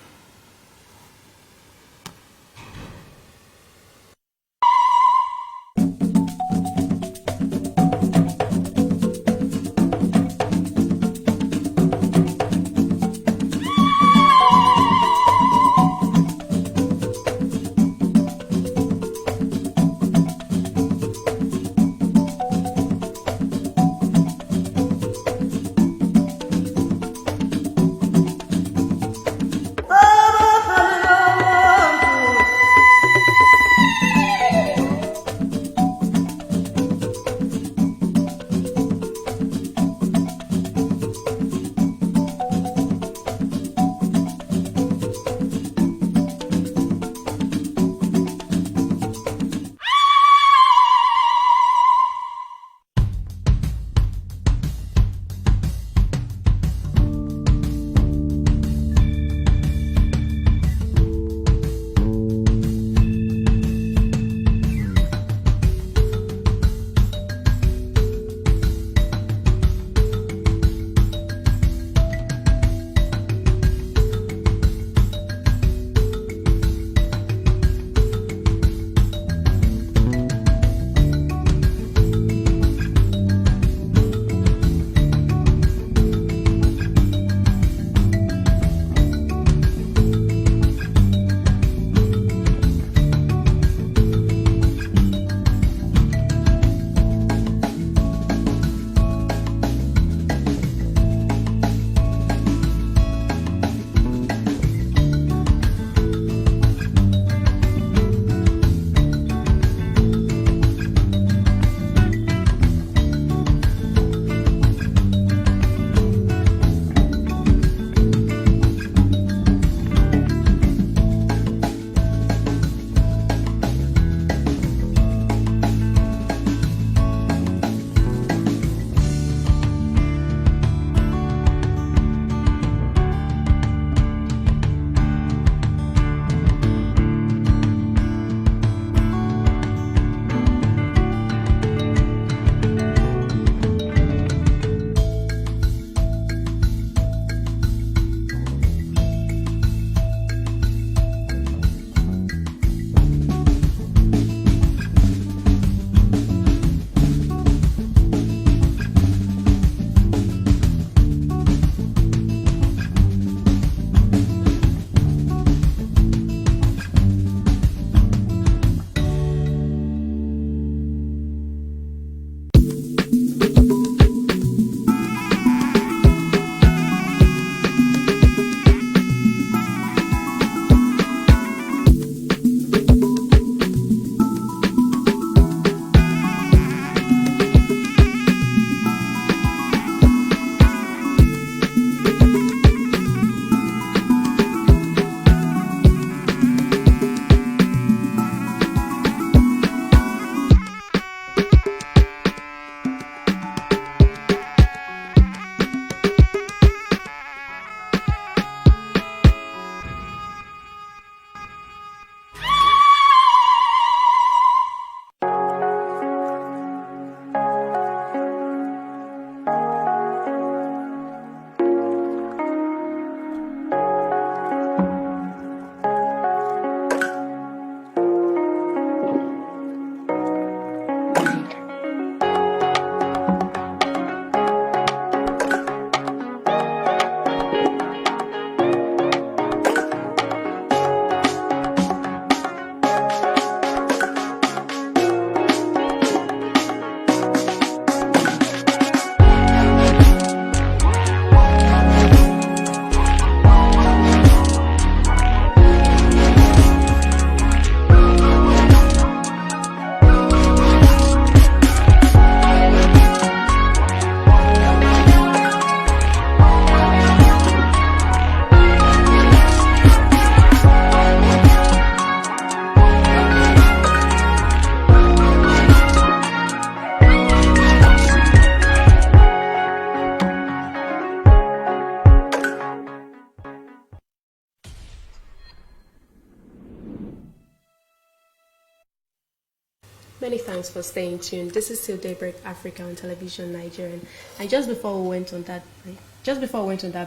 Many thanks for staying tuned. This is still Daybreak Africa on television Nigerian. And just before we went on that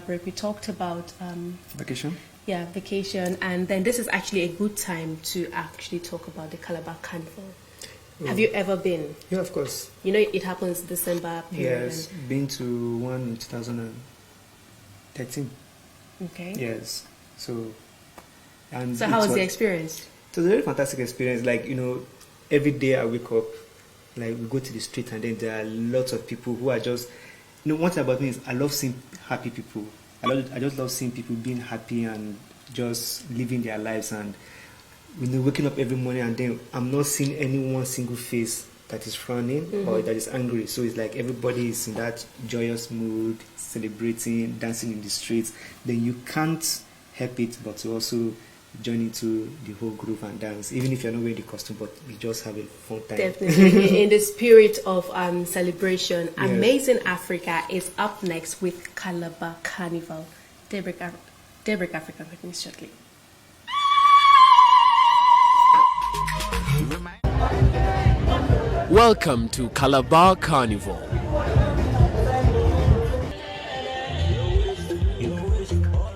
break, we talked about Vacation? Yeah, vacation, and then this is actually a good time to actually talk about the Calabar Carnival. Have you ever been? Yeah, of course. You know, it happens December period. Yes, been to one in 2013. Okay. Yes. So how was the experience? It was a very fantastic experience. Like, every day I wake up, like we go to the street and then there are lots of people who are just, one thing about me is I love seeing happy people. I just love seeing people being happy and just living their lives, and waking up every morning and then I'm not seeing any one single face that is frowning or that is angry. So it's like everybody is in that joyous mood, celebrating, dancing in the streets. Then you can't help it but to also join into the whole group and dance, even if you're not wearing the costume, but you just have a fun time. Definitely. In the spirit of celebration, yes. Amazing Africa is up next with Calabar Carnival. Daybreak Africa begins shortly. Welcome to Calabar Carnival.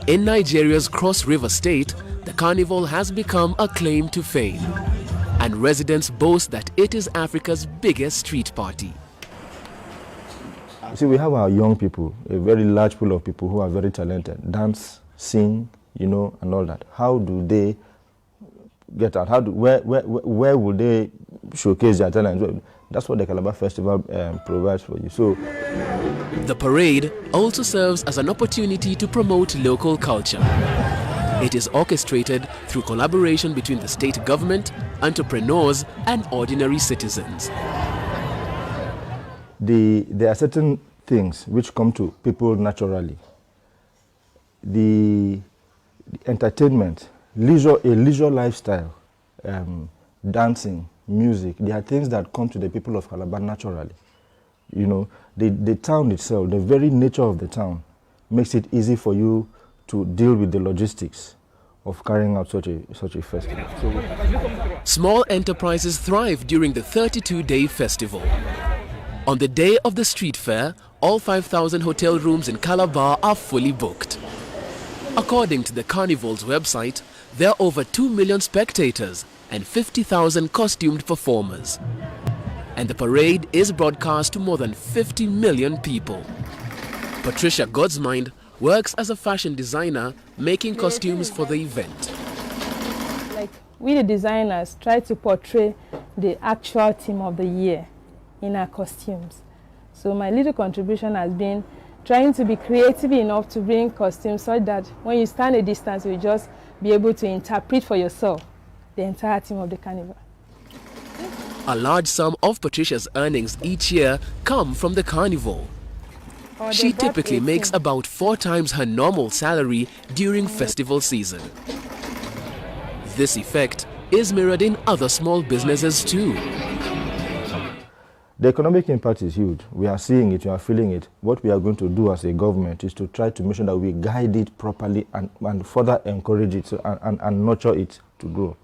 In Nigeria's Cross River State, the carnival has become a claim to fame, and residents boast that it is Africa's biggest street party. See, we have our young people, a very large pool of people who are very talented, dance, sing, and all that. How do they get out? Where will they showcase their talent? That's what the Calabar Festival provides for you. So, the parade also serves as an opportunity to promote local culture. It is orchestrated through collaboration between the state government, entrepreneurs, and ordinary citizens. There are certain things which come to people naturally. The entertainment, a leisure lifestyle, dancing, music, they are things that come to the people of Calabar naturally. The town itself, the very nature of the town, makes it easy for you to deal with the logistics of carrying out such a festival. Small enterprises thrive during the 32-day festival. On the day of the street fair, all 5,000 hotel rooms in Calabar are fully booked. According to the Carnival's website, there are over 2 million spectators and 50,000 costumed performers. And the parade is broadcast to more than 50 million people. Patricia Godsmind works as a fashion designer, making costumes for the event. Like, we the designers try to portray the actual theme of the year in our costumes. So my little contribution has been trying to be creative enough to bring costumes so that when you stand a distance, you'll just be able to interpret for yourself the entire theme of the carnival. A large sum of Patricia's earnings each year come from the carnival. She typically makes about 4 times her normal salary during festival season. This effect is mirrored in other small businesses too. The economic impact is huge. We are seeing it, we are feeling it. What we are going to do as a government is to try to make sure that we guide it properly and further encourage it and nurture it to grow.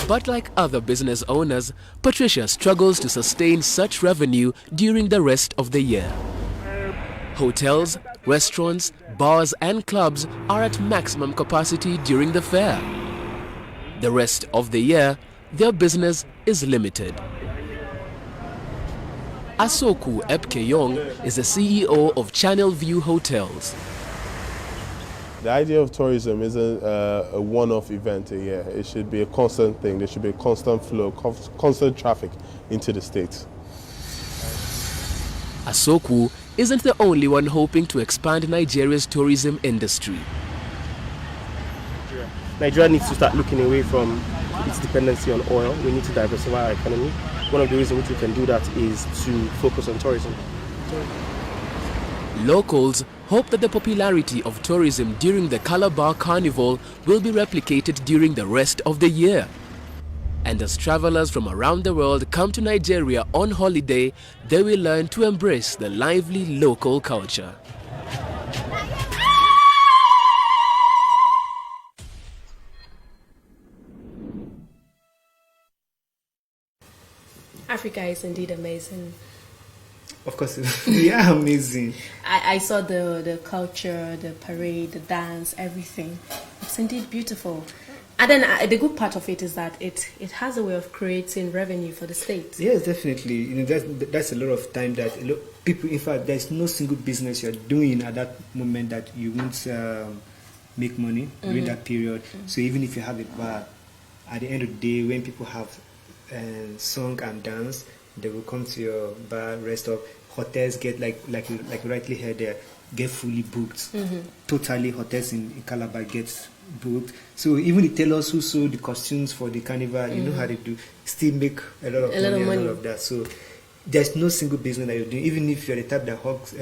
But like other business owners, Patricia struggles to sustain such revenue during the rest of the year. Hotels, restaurants, bars and clubs are at maximum capacity during the fair. The rest of the year, their business is limited. Asoku Epkeyong is the CEO of Channel View Hotels. The idea of tourism isn't a one-off event a year. It should be a constant thing. There should be a constant flow, constant traffic into the States. Asoku isn't the only one hoping to expand Nigeria's tourism industry. Nigeria needs to start looking away from its dependency on oil. We need to diversify our economy. One of the reasons which we can do that is to focus on tourism. Locals hope that the popularity of tourism during the Calabar Carnival will be replicated during the rest of the year. And as travelers from around the world come to Nigeria on holiday, they will learn to embrace the lively local culture. Africa is indeed amazing. Of course, we are amazing. I saw the culture, the parade, the dance, everything. It's indeed beautiful. And then the good part of it is that it has a way of creating revenue for the state. Yes, definitely. That's a lot of time that people, in fact, there's no single business you're doing at that moment that you won't make money during that period. So even if you have a bar, at the end of the day, when people have song and dance, they will come to your bar, rest up. Hotels get like you rightly heard there, get fully booked. Totally, hotels in Calabar get booked. So even the tailors who sew the costumes for the carnival, you know how they do, still make a lot of money and all of that. So there's no single business that you're doing. Even if you're the type that hogs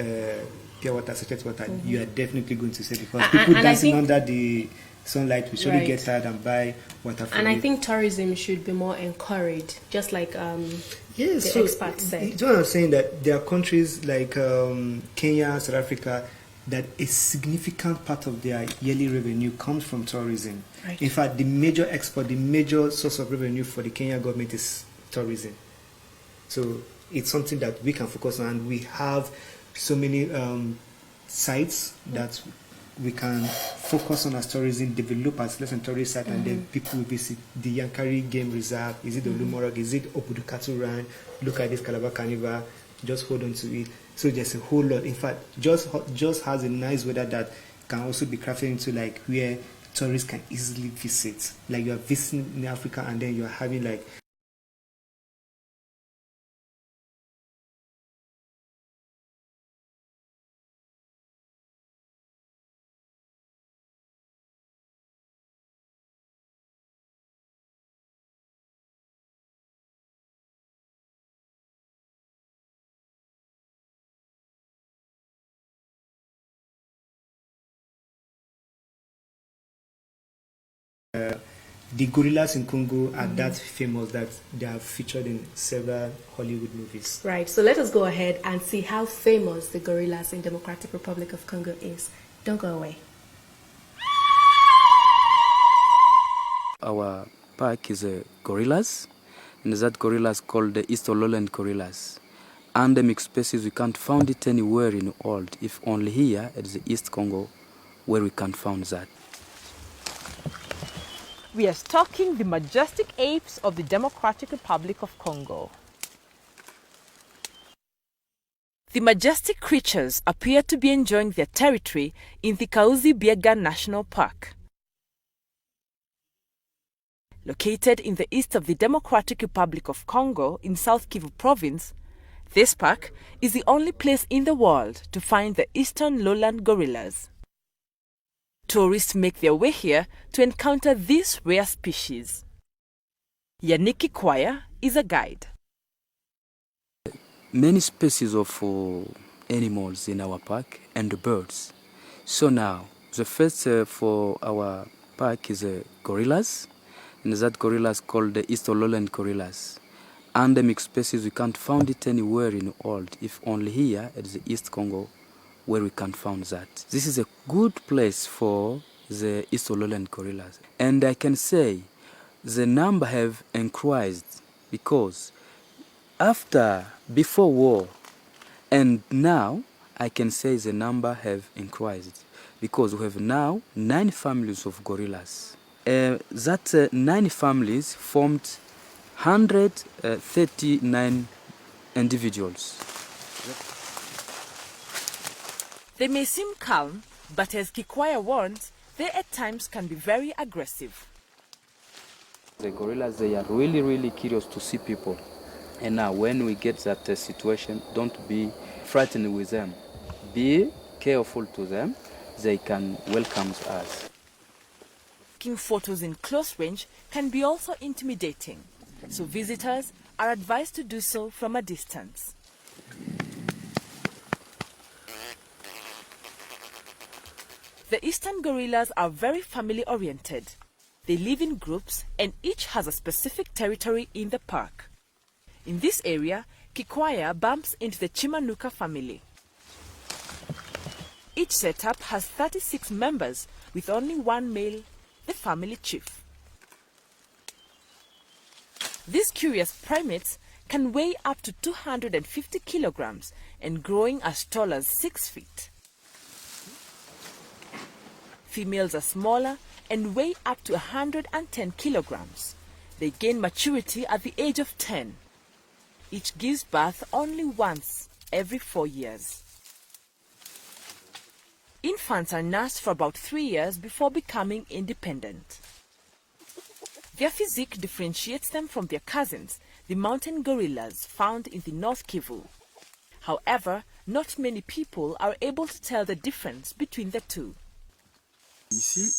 pure water, sachet water, you are definitely going to sell, because people dancing under the sunlight will surely get tired and buy water for And you. I think tourism should be more encouraged, just like yes, the so experts said. You know what I'm saying, that there are countries like Kenya, South Africa, that a significant part of their yearly revenue comes from tourism. Right. In fact, the major export, the major source of revenue for the Kenya government is tourism. So it's something that we can focus on, and we have so many sites that we can focus on as tourism, develop as lesson tourist site, and then people will visit the Yankari Game Reserve. Is it the Olumorog? Is it Obudu Cattle Run? Look at this Calabar Carnival. Just hold on to it. So there's a whole lot. In fact, just has a nice weather that can also be crafted into like where tourists can easily visit. Like you are visiting in Africa, and then you are having like the gorillas in Congo are that famous that they are featured in several Hollywood movies. Right, so let us go ahead and see how famous the gorillas in Democratic Republic of Congo is. Don't go away. Our park is gorillas, and that gorillas called the East Lowland gorillas. Endemic species, we can't find it anywhere in the world, if only here at the East Congo where we can find that. We are stalking the majestic apes of the Democratic Republic of Congo. The majestic creatures appear to be enjoying their territory in the Kauzi-Biega National Park. Located in the east of the Democratic Republic of Congo in South Kivu province, this park is the only place in the world to find the eastern lowland gorillas. Tourists make their way here to encounter this rare species. Yannick Kwaya is a guide. Many species of animals in our park and birds. So now, the first for our park is gorillas, and that gorillas called the East Lowland gorillas. Endemic species, we can't find it anywhere in the world, if only here at the East Congo where we can find that. This is a good place for the East Lowland gorillas. And I can say the number have increased because before war and now, I can say the number have increased because we have now 9 families of gorillas. That 9 families formed 139 individuals. They may seem calm, but as Kikwaya warns, they at times can be very aggressive. The gorillas, they are really, really curious to see people. And now when we get that situation, don't be frightened with them. Be careful to them. They can welcome us. Taking photos in close range can be also intimidating, so visitors are advised to do so from a distance. The eastern gorillas are very family-oriented. They live in groups and each has a specific territory in the park. In this area, Kikwaya bumps into the Chimanuka family. Each setup has 36 members with only one male, the family chief. These curious primates can weigh up to 250 kilograms and growing as tall as 6 feet. Females are smaller and weigh up to 110 kilograms. They gain maturity at the age of 10. Each gives birth only once every 4 years. Infants are nursed for about 3 years before becoming independent. Their physique differentiates them from their cousins, the mountain gorillas found in the North Kivu. However, not many people are able to tell the difference between the two. Ici,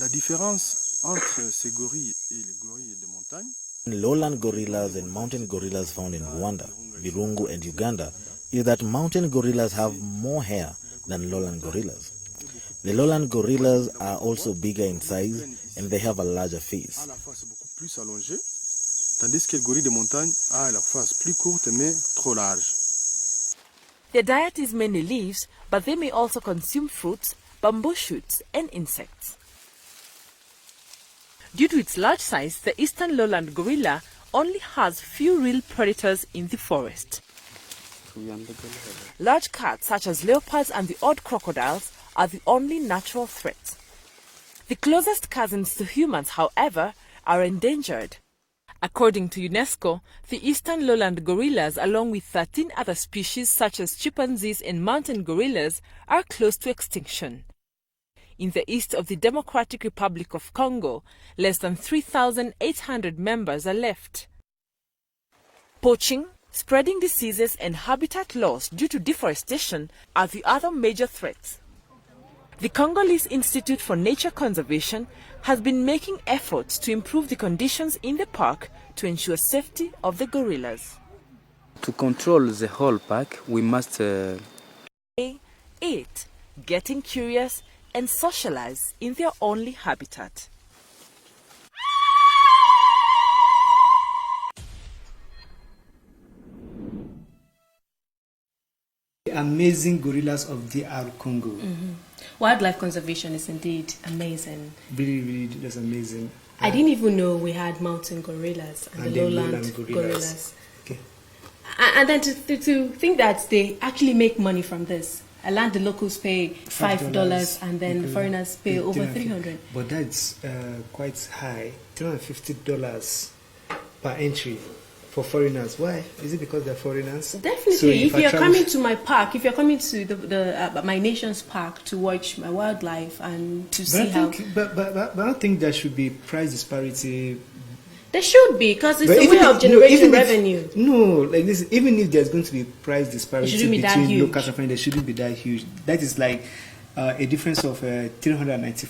la différence entre ces gorilles et les gorilles de montagne. Lowland gorillas and mountain gorillas found in Rwanda, Virungu and Uganda is that mountain gorillas have more hair than lowland gorillas. The lowland gorillas are also bigger in size and they have a larger face. Plus allongé, tandis que le gorille de montagne a la face plus courte mais trop large. Their diet is mainly leaves, but they may also consume fruits, bamboo shoots and insects. Due to its large size, the eastern lowland gorilla only has few real predators in the forest. Large cats such as leopards and the odd crocodiles are the only natural threats. The closest cousins to humans, however, are endangered. According to UNESCO, the eastern lowland gorillas, along with 13 other species such as chimpanzees and mountain gorillas, are close to extinction. In the east of the Democratic Republic of Congo, less than 3,800 members are left. Poaching, spreading diseases and habitat loss due to deforestation are the other major threats. The Congolese Institute for Nature Conservation has been making efforts to improve the conditions in the park to ensure safety of the gorillas. To control the whole park, we must eat, getting curious and socialize in their only habitat. The amazing gorillas of DR Congo. Wildlife conservation is indeed amazing. Really, really, that's amazing. I didn't even know we had mountain gorillas and the lowland gorillas. Okay. And then to think that they actually make money from this. I learned the locals pay $5 and then the foreigners pay over $300. But that's quite high. $350 per entry for foreigners. Why? Is it because they're foreigners? Definitely. So if you're coming to my park, if you're coming to my nation's park to watch my wildlife and to see how... But I don't think there should be price disparity. There should be, because it's a way of generating revenue. No, like this, even if there's going to be price disparity between locals and foreigners, there shouldn't be that huge. That is like a difference of 345,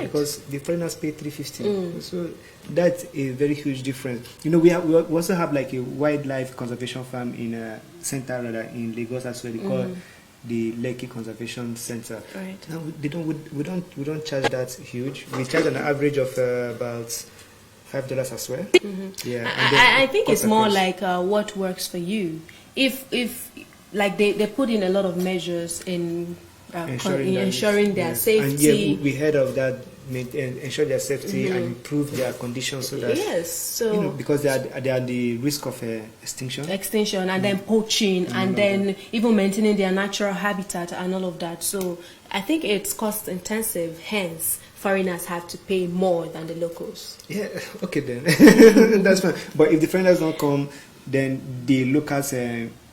because the foreigners pay $350. So that's a very huge difference. You know, we also have like a wildlife conservation farm in center rather in Lagos as well. They call the Lekki Conservation Center. Right. Now we don't charge that huge. We charge an average of about $5 as well. Yeah. I think it's more like what works for you. If like they put in a lot of measures in ensuring their safety. And yeah, we heard of that. Ensure their safety and improve their conditions so that so because they are the risk of extinction and then poaching and then even maintaining their natural habitat and all of that. So I think it's cost intensive, hence foreigners have to pay more than the locals. Yeah, okay then. That's fine. But if the foreigners don't come, then the locals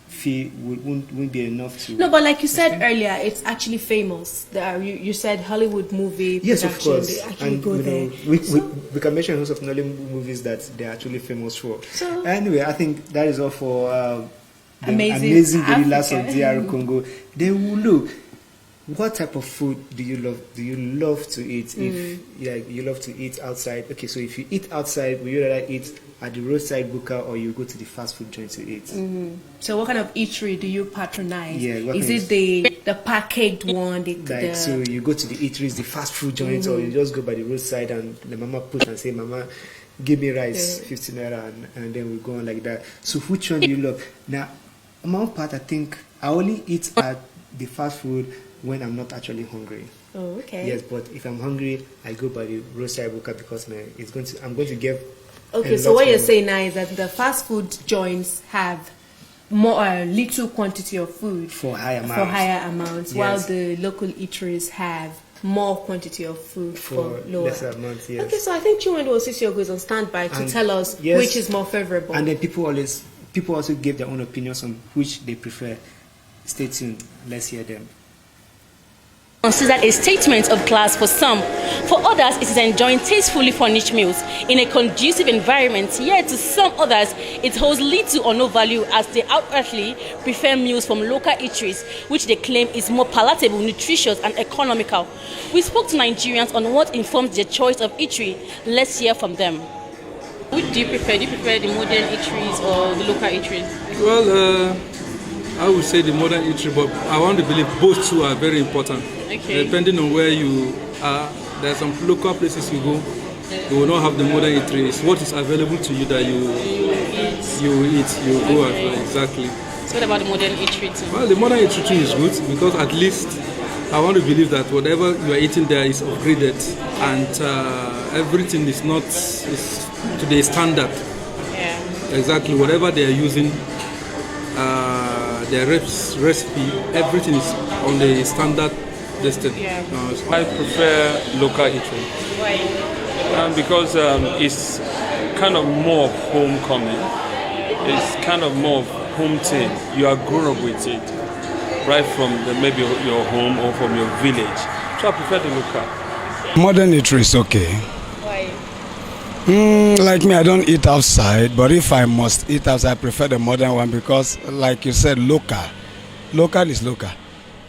fee won't be enough to... No, but like you said earlier, it's actually famous. You said Hollywood movie yes, production. Of course. They actually go there. We can mention lots of Nollywood movies that they're actually famous for. So, anyway, I think that is all for the amazing gorillas of DR Congo. They will look. What type of food do you love? Do you love to eat? If you love to eat outside, okay. So if you eat outside, will you rather eat at the roadside buka or you go to the fast food joint to eat? So what kind of eatery do you patronize? Yeah, is it the packaged one? So you go to the eateries, the fast food joints, or you just go by the roadside and the mama push and say, "Mama, give me rice, 15 naira," and then we go on like that. So which one do you love? Now, on my own part, I think I only eat at the fast food when I'm not actually hungry. Oh, okay. Yes, but if I'm hungry, I go by the roadside buka because I'm going to get. Okay, so what you're saying now is that the fast food joints have more little quantity of food for higher amounts, yes. While the local eateries have more quantity of food for lower lesser amounts. Yes. Okay, so I think Chiwendo Osisio is on standby to tell us which is more favorable. And then people also give their own opinions on which they prefer. Stay tuned. Let's hear them. Considered a statement of class for some. For others, it is enjoying tastefully furnished meals in a conducive environment. Yet to some others, it holds little or no value as they outwardly prefer meals from local eateries, which they claim is more palatable, nutritious, and economical. We spoke to Nigerians on what informs their choice of eatery. Let's hear from them. Which do you prefer? Do you prefer the modern eateries or the local eateries? Well, I would say the modern eatery, but I want to believe both two are very important. Okay. Depending on where you are, there are some local places you go, you will not have the modern eatery. It's what is available to you that you go as well. Exactly. So what about the modern eatery too? Well, the modern eatery too is good because at least I want to believe that whatever you are eating there is upgraded and everything is to the standard. Yeah. Exactly. Whatever they are using, their recipe, everything is on the standard. Yeah. I prefer local eatery. Why? Because it's kind of more of homecoming. It's kind of more of home thing. You are grown up with it, right from maybe your home or from your village. So I prefer the local. Modern eatery is okay. Why? Like me, I don't eat outside, but if I must eat outside, I prefer the modern one because, like you said, local. Local is local.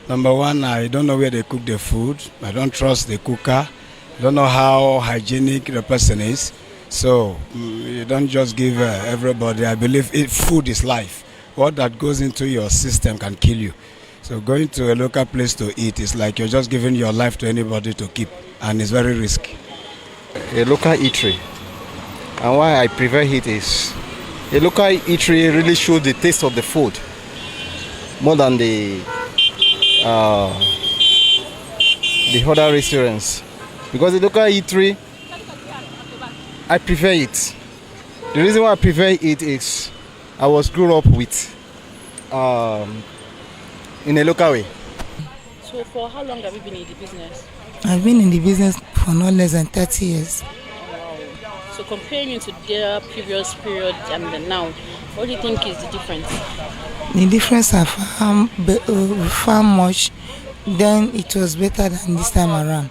Number one, I don't know where they cook the food. I don't trust the cooker. I don't know how hygienic the person is. So you don't just give everybody. I believe food is life. What that goes into your system can kill you. So going to a local place to eat is like you're just giving your life to anybody to keep, and it's very risky. A local eatery, and why I prefer it is a local eatery really shows the taste of the food more than the other restaurants, because the local eatery, I prefer it. The reason why I prefer it is I was grown up with in a local way. So for how long have you been in the business? I've been in the business for no less than 30 years. Wow. So comparing it to their previous period and the now, what do you think is the difference? The difference are far much. Then it was better than this time around.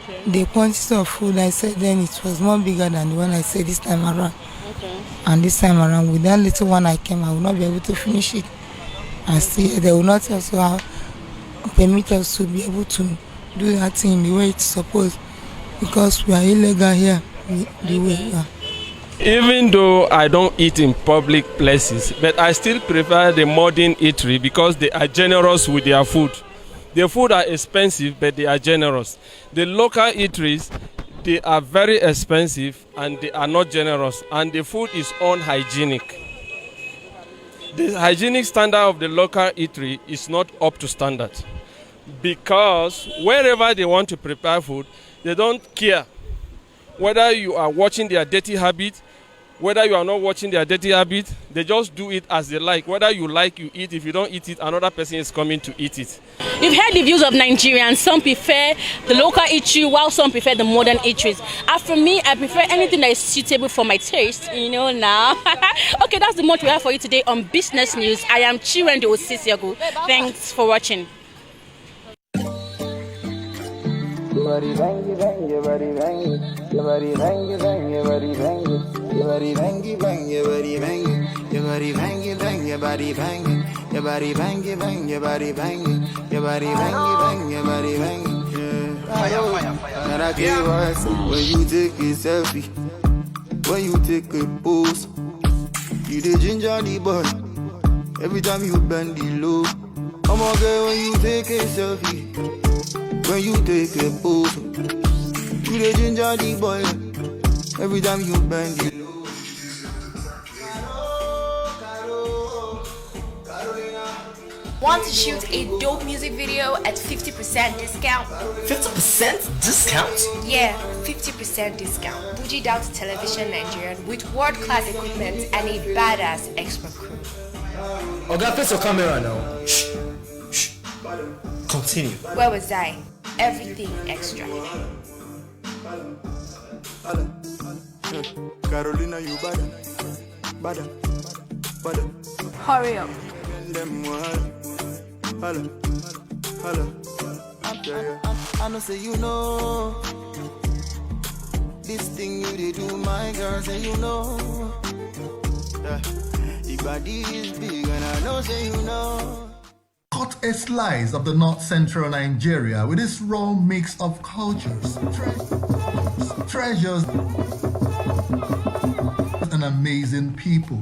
Okay. The quantity of food I said then it was more bigger than the one I said this time around. Okay. And this time around, with that little one I came, I will not be able to finish it. And still, they will not also permit us to be able to do that thing the way it's supposed, because we are illegal here. The way we are. Even though I don't eat in public places, but I still prefer the modern eatery because they are generous with their food. Their food are expensive, but they are generous. The local eateries, they are very expensive and they are not generous, and the food is unhygienic. The hygienic standard of the local eatery is not up to standard, because wherever they want to prepare food, they don't care whether you are watching their dirty habit, whether you are not watching their dirty habit. They just do it as they like. Whether you like, you eat. If you don't eat it, another person is coming to eat it. You've heard the views of Nigerians. Some prefer the local eatery, while some prefer the modern eateries. As for me, I prefer anything that is suitable for my taste, now. Okay, that's the much we have for you today on Business News. I am Chiwendo Osisio. Thanks for watching. body bang, you bang, your body bang, your body bang, you bang, your body bang, your body bang, you bang, your body bang, your body bang, you bang, your body bang, your body bang, you bang, your body bang, your body bang, you bang, your body bang. And I can't watch when you take a selfie, when you take a pose, you the ginger the boy. Every time you bend the low, I'm a girl when you take a selfie. When you take a pose, you the ginger the boy. Every time you bend it low. Want to shoot a dope music video at 50% discount? 50% discount? Yeah, 50% discount. Bougie down to Television Nigerian with world-class equipment and a badass expert crew. Oga, face your camera now. Shh. Continue. Where was I? Everything extra. Carolina, you bad. Hurry up. I know say you know this thing you did do, my girl, say you know. Your body is big and I know say you know. Cut a slice of the north central Nigeria with this raw mix of cultures, treasures, and amazing people.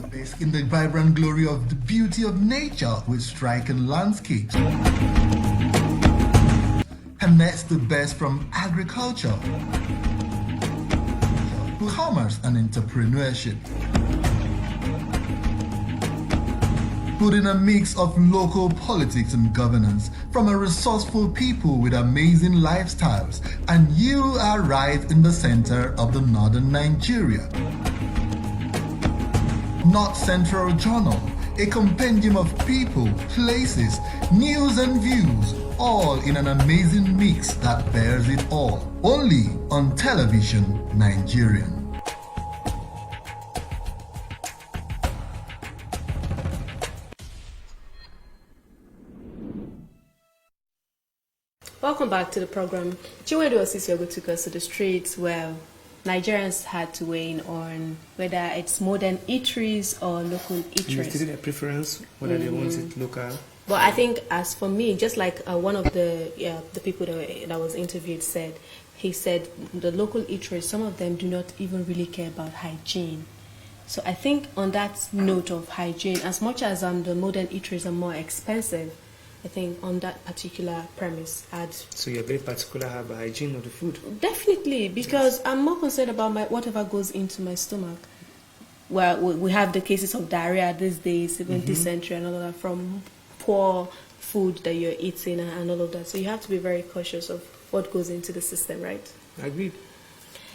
Based in the vibrant glory of the beauty of nature with striking landscapes. And that's the best from agriculture, commerce and entrepreneurship. Put in a mix of local politics and governance from a resourceful people with amazing lifestyles, and you are right in the center of the northern Nigeria. North Central Journal, a compendium of people, places, news and views, all in an amazing mix that bears it all. Only on Television Nigerian. Welcome back to the program. Chiwedu Osisiogo took us to the streets where Nigerians had to weigh in on whether it's modern eateries or local eateries. You stated their preference, whether they want it local. But I think, as for me, just like one of the people that was interviewed said, he said the local eateries, some of them do not even really care about hygiene. So I think on that note of hygiene, as much as the modern eateries are more expensive, I think on that particular premise, So you're very particular about hygiene of the food? Definitely, because I'm more concerned about whatever goes into my stomach. Well, we have the cases of diarrhea these days, even dysentery and all of that, from poor food that you're eating and all of that. So you have to be very cautious of what goes into the system, right? Agreed.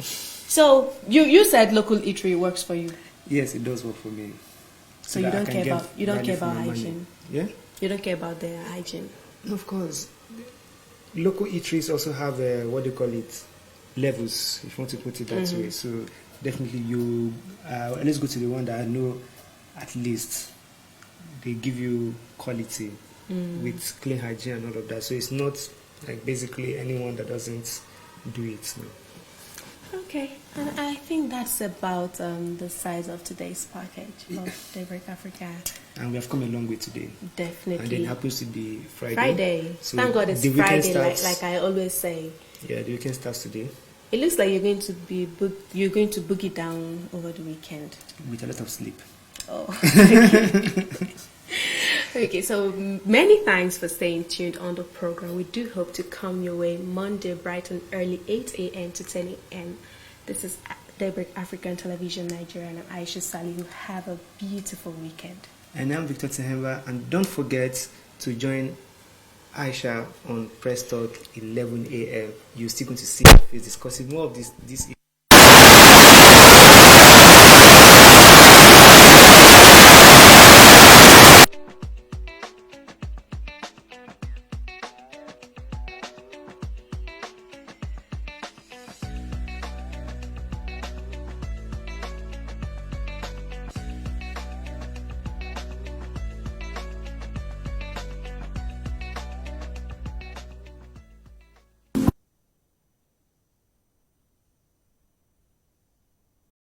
So you said local eatery works for you. Yes, it does work for me. So you don't care about hygiene. Yeah. You don't care about their hygiene. Of course. Local eateries also have what do you call it, levels, if you want to put it that way. So definitely you let's go to the one that I know at least they give you quality with clean hygiene and all of that. So it's not like basically anyone that doesn't do it. No. Okay, and I think that's about the size of today's package of Daybreak Africa. And we have come a long way today. Definitely. And then it happens to be Friday. Friday. So thank God it's Friday, like I always say. Yeah, the weekend starts today. It looks like you're going to boogie down over the weekend. With a lot of sleep. Oh. Okay, so many thanks for staying tuned on the program. We do hope to come your way Monday bright and early, 8 a.m. to 10 a.m. This is Daybreak African Television Nigeria, and I'm Aisha Salihu. Have a beautiful weekend. And I'm Victor Tehemba, and don't forget to join Aisha on Press Talk 11 a.m. You're still going to see her face discussing more of this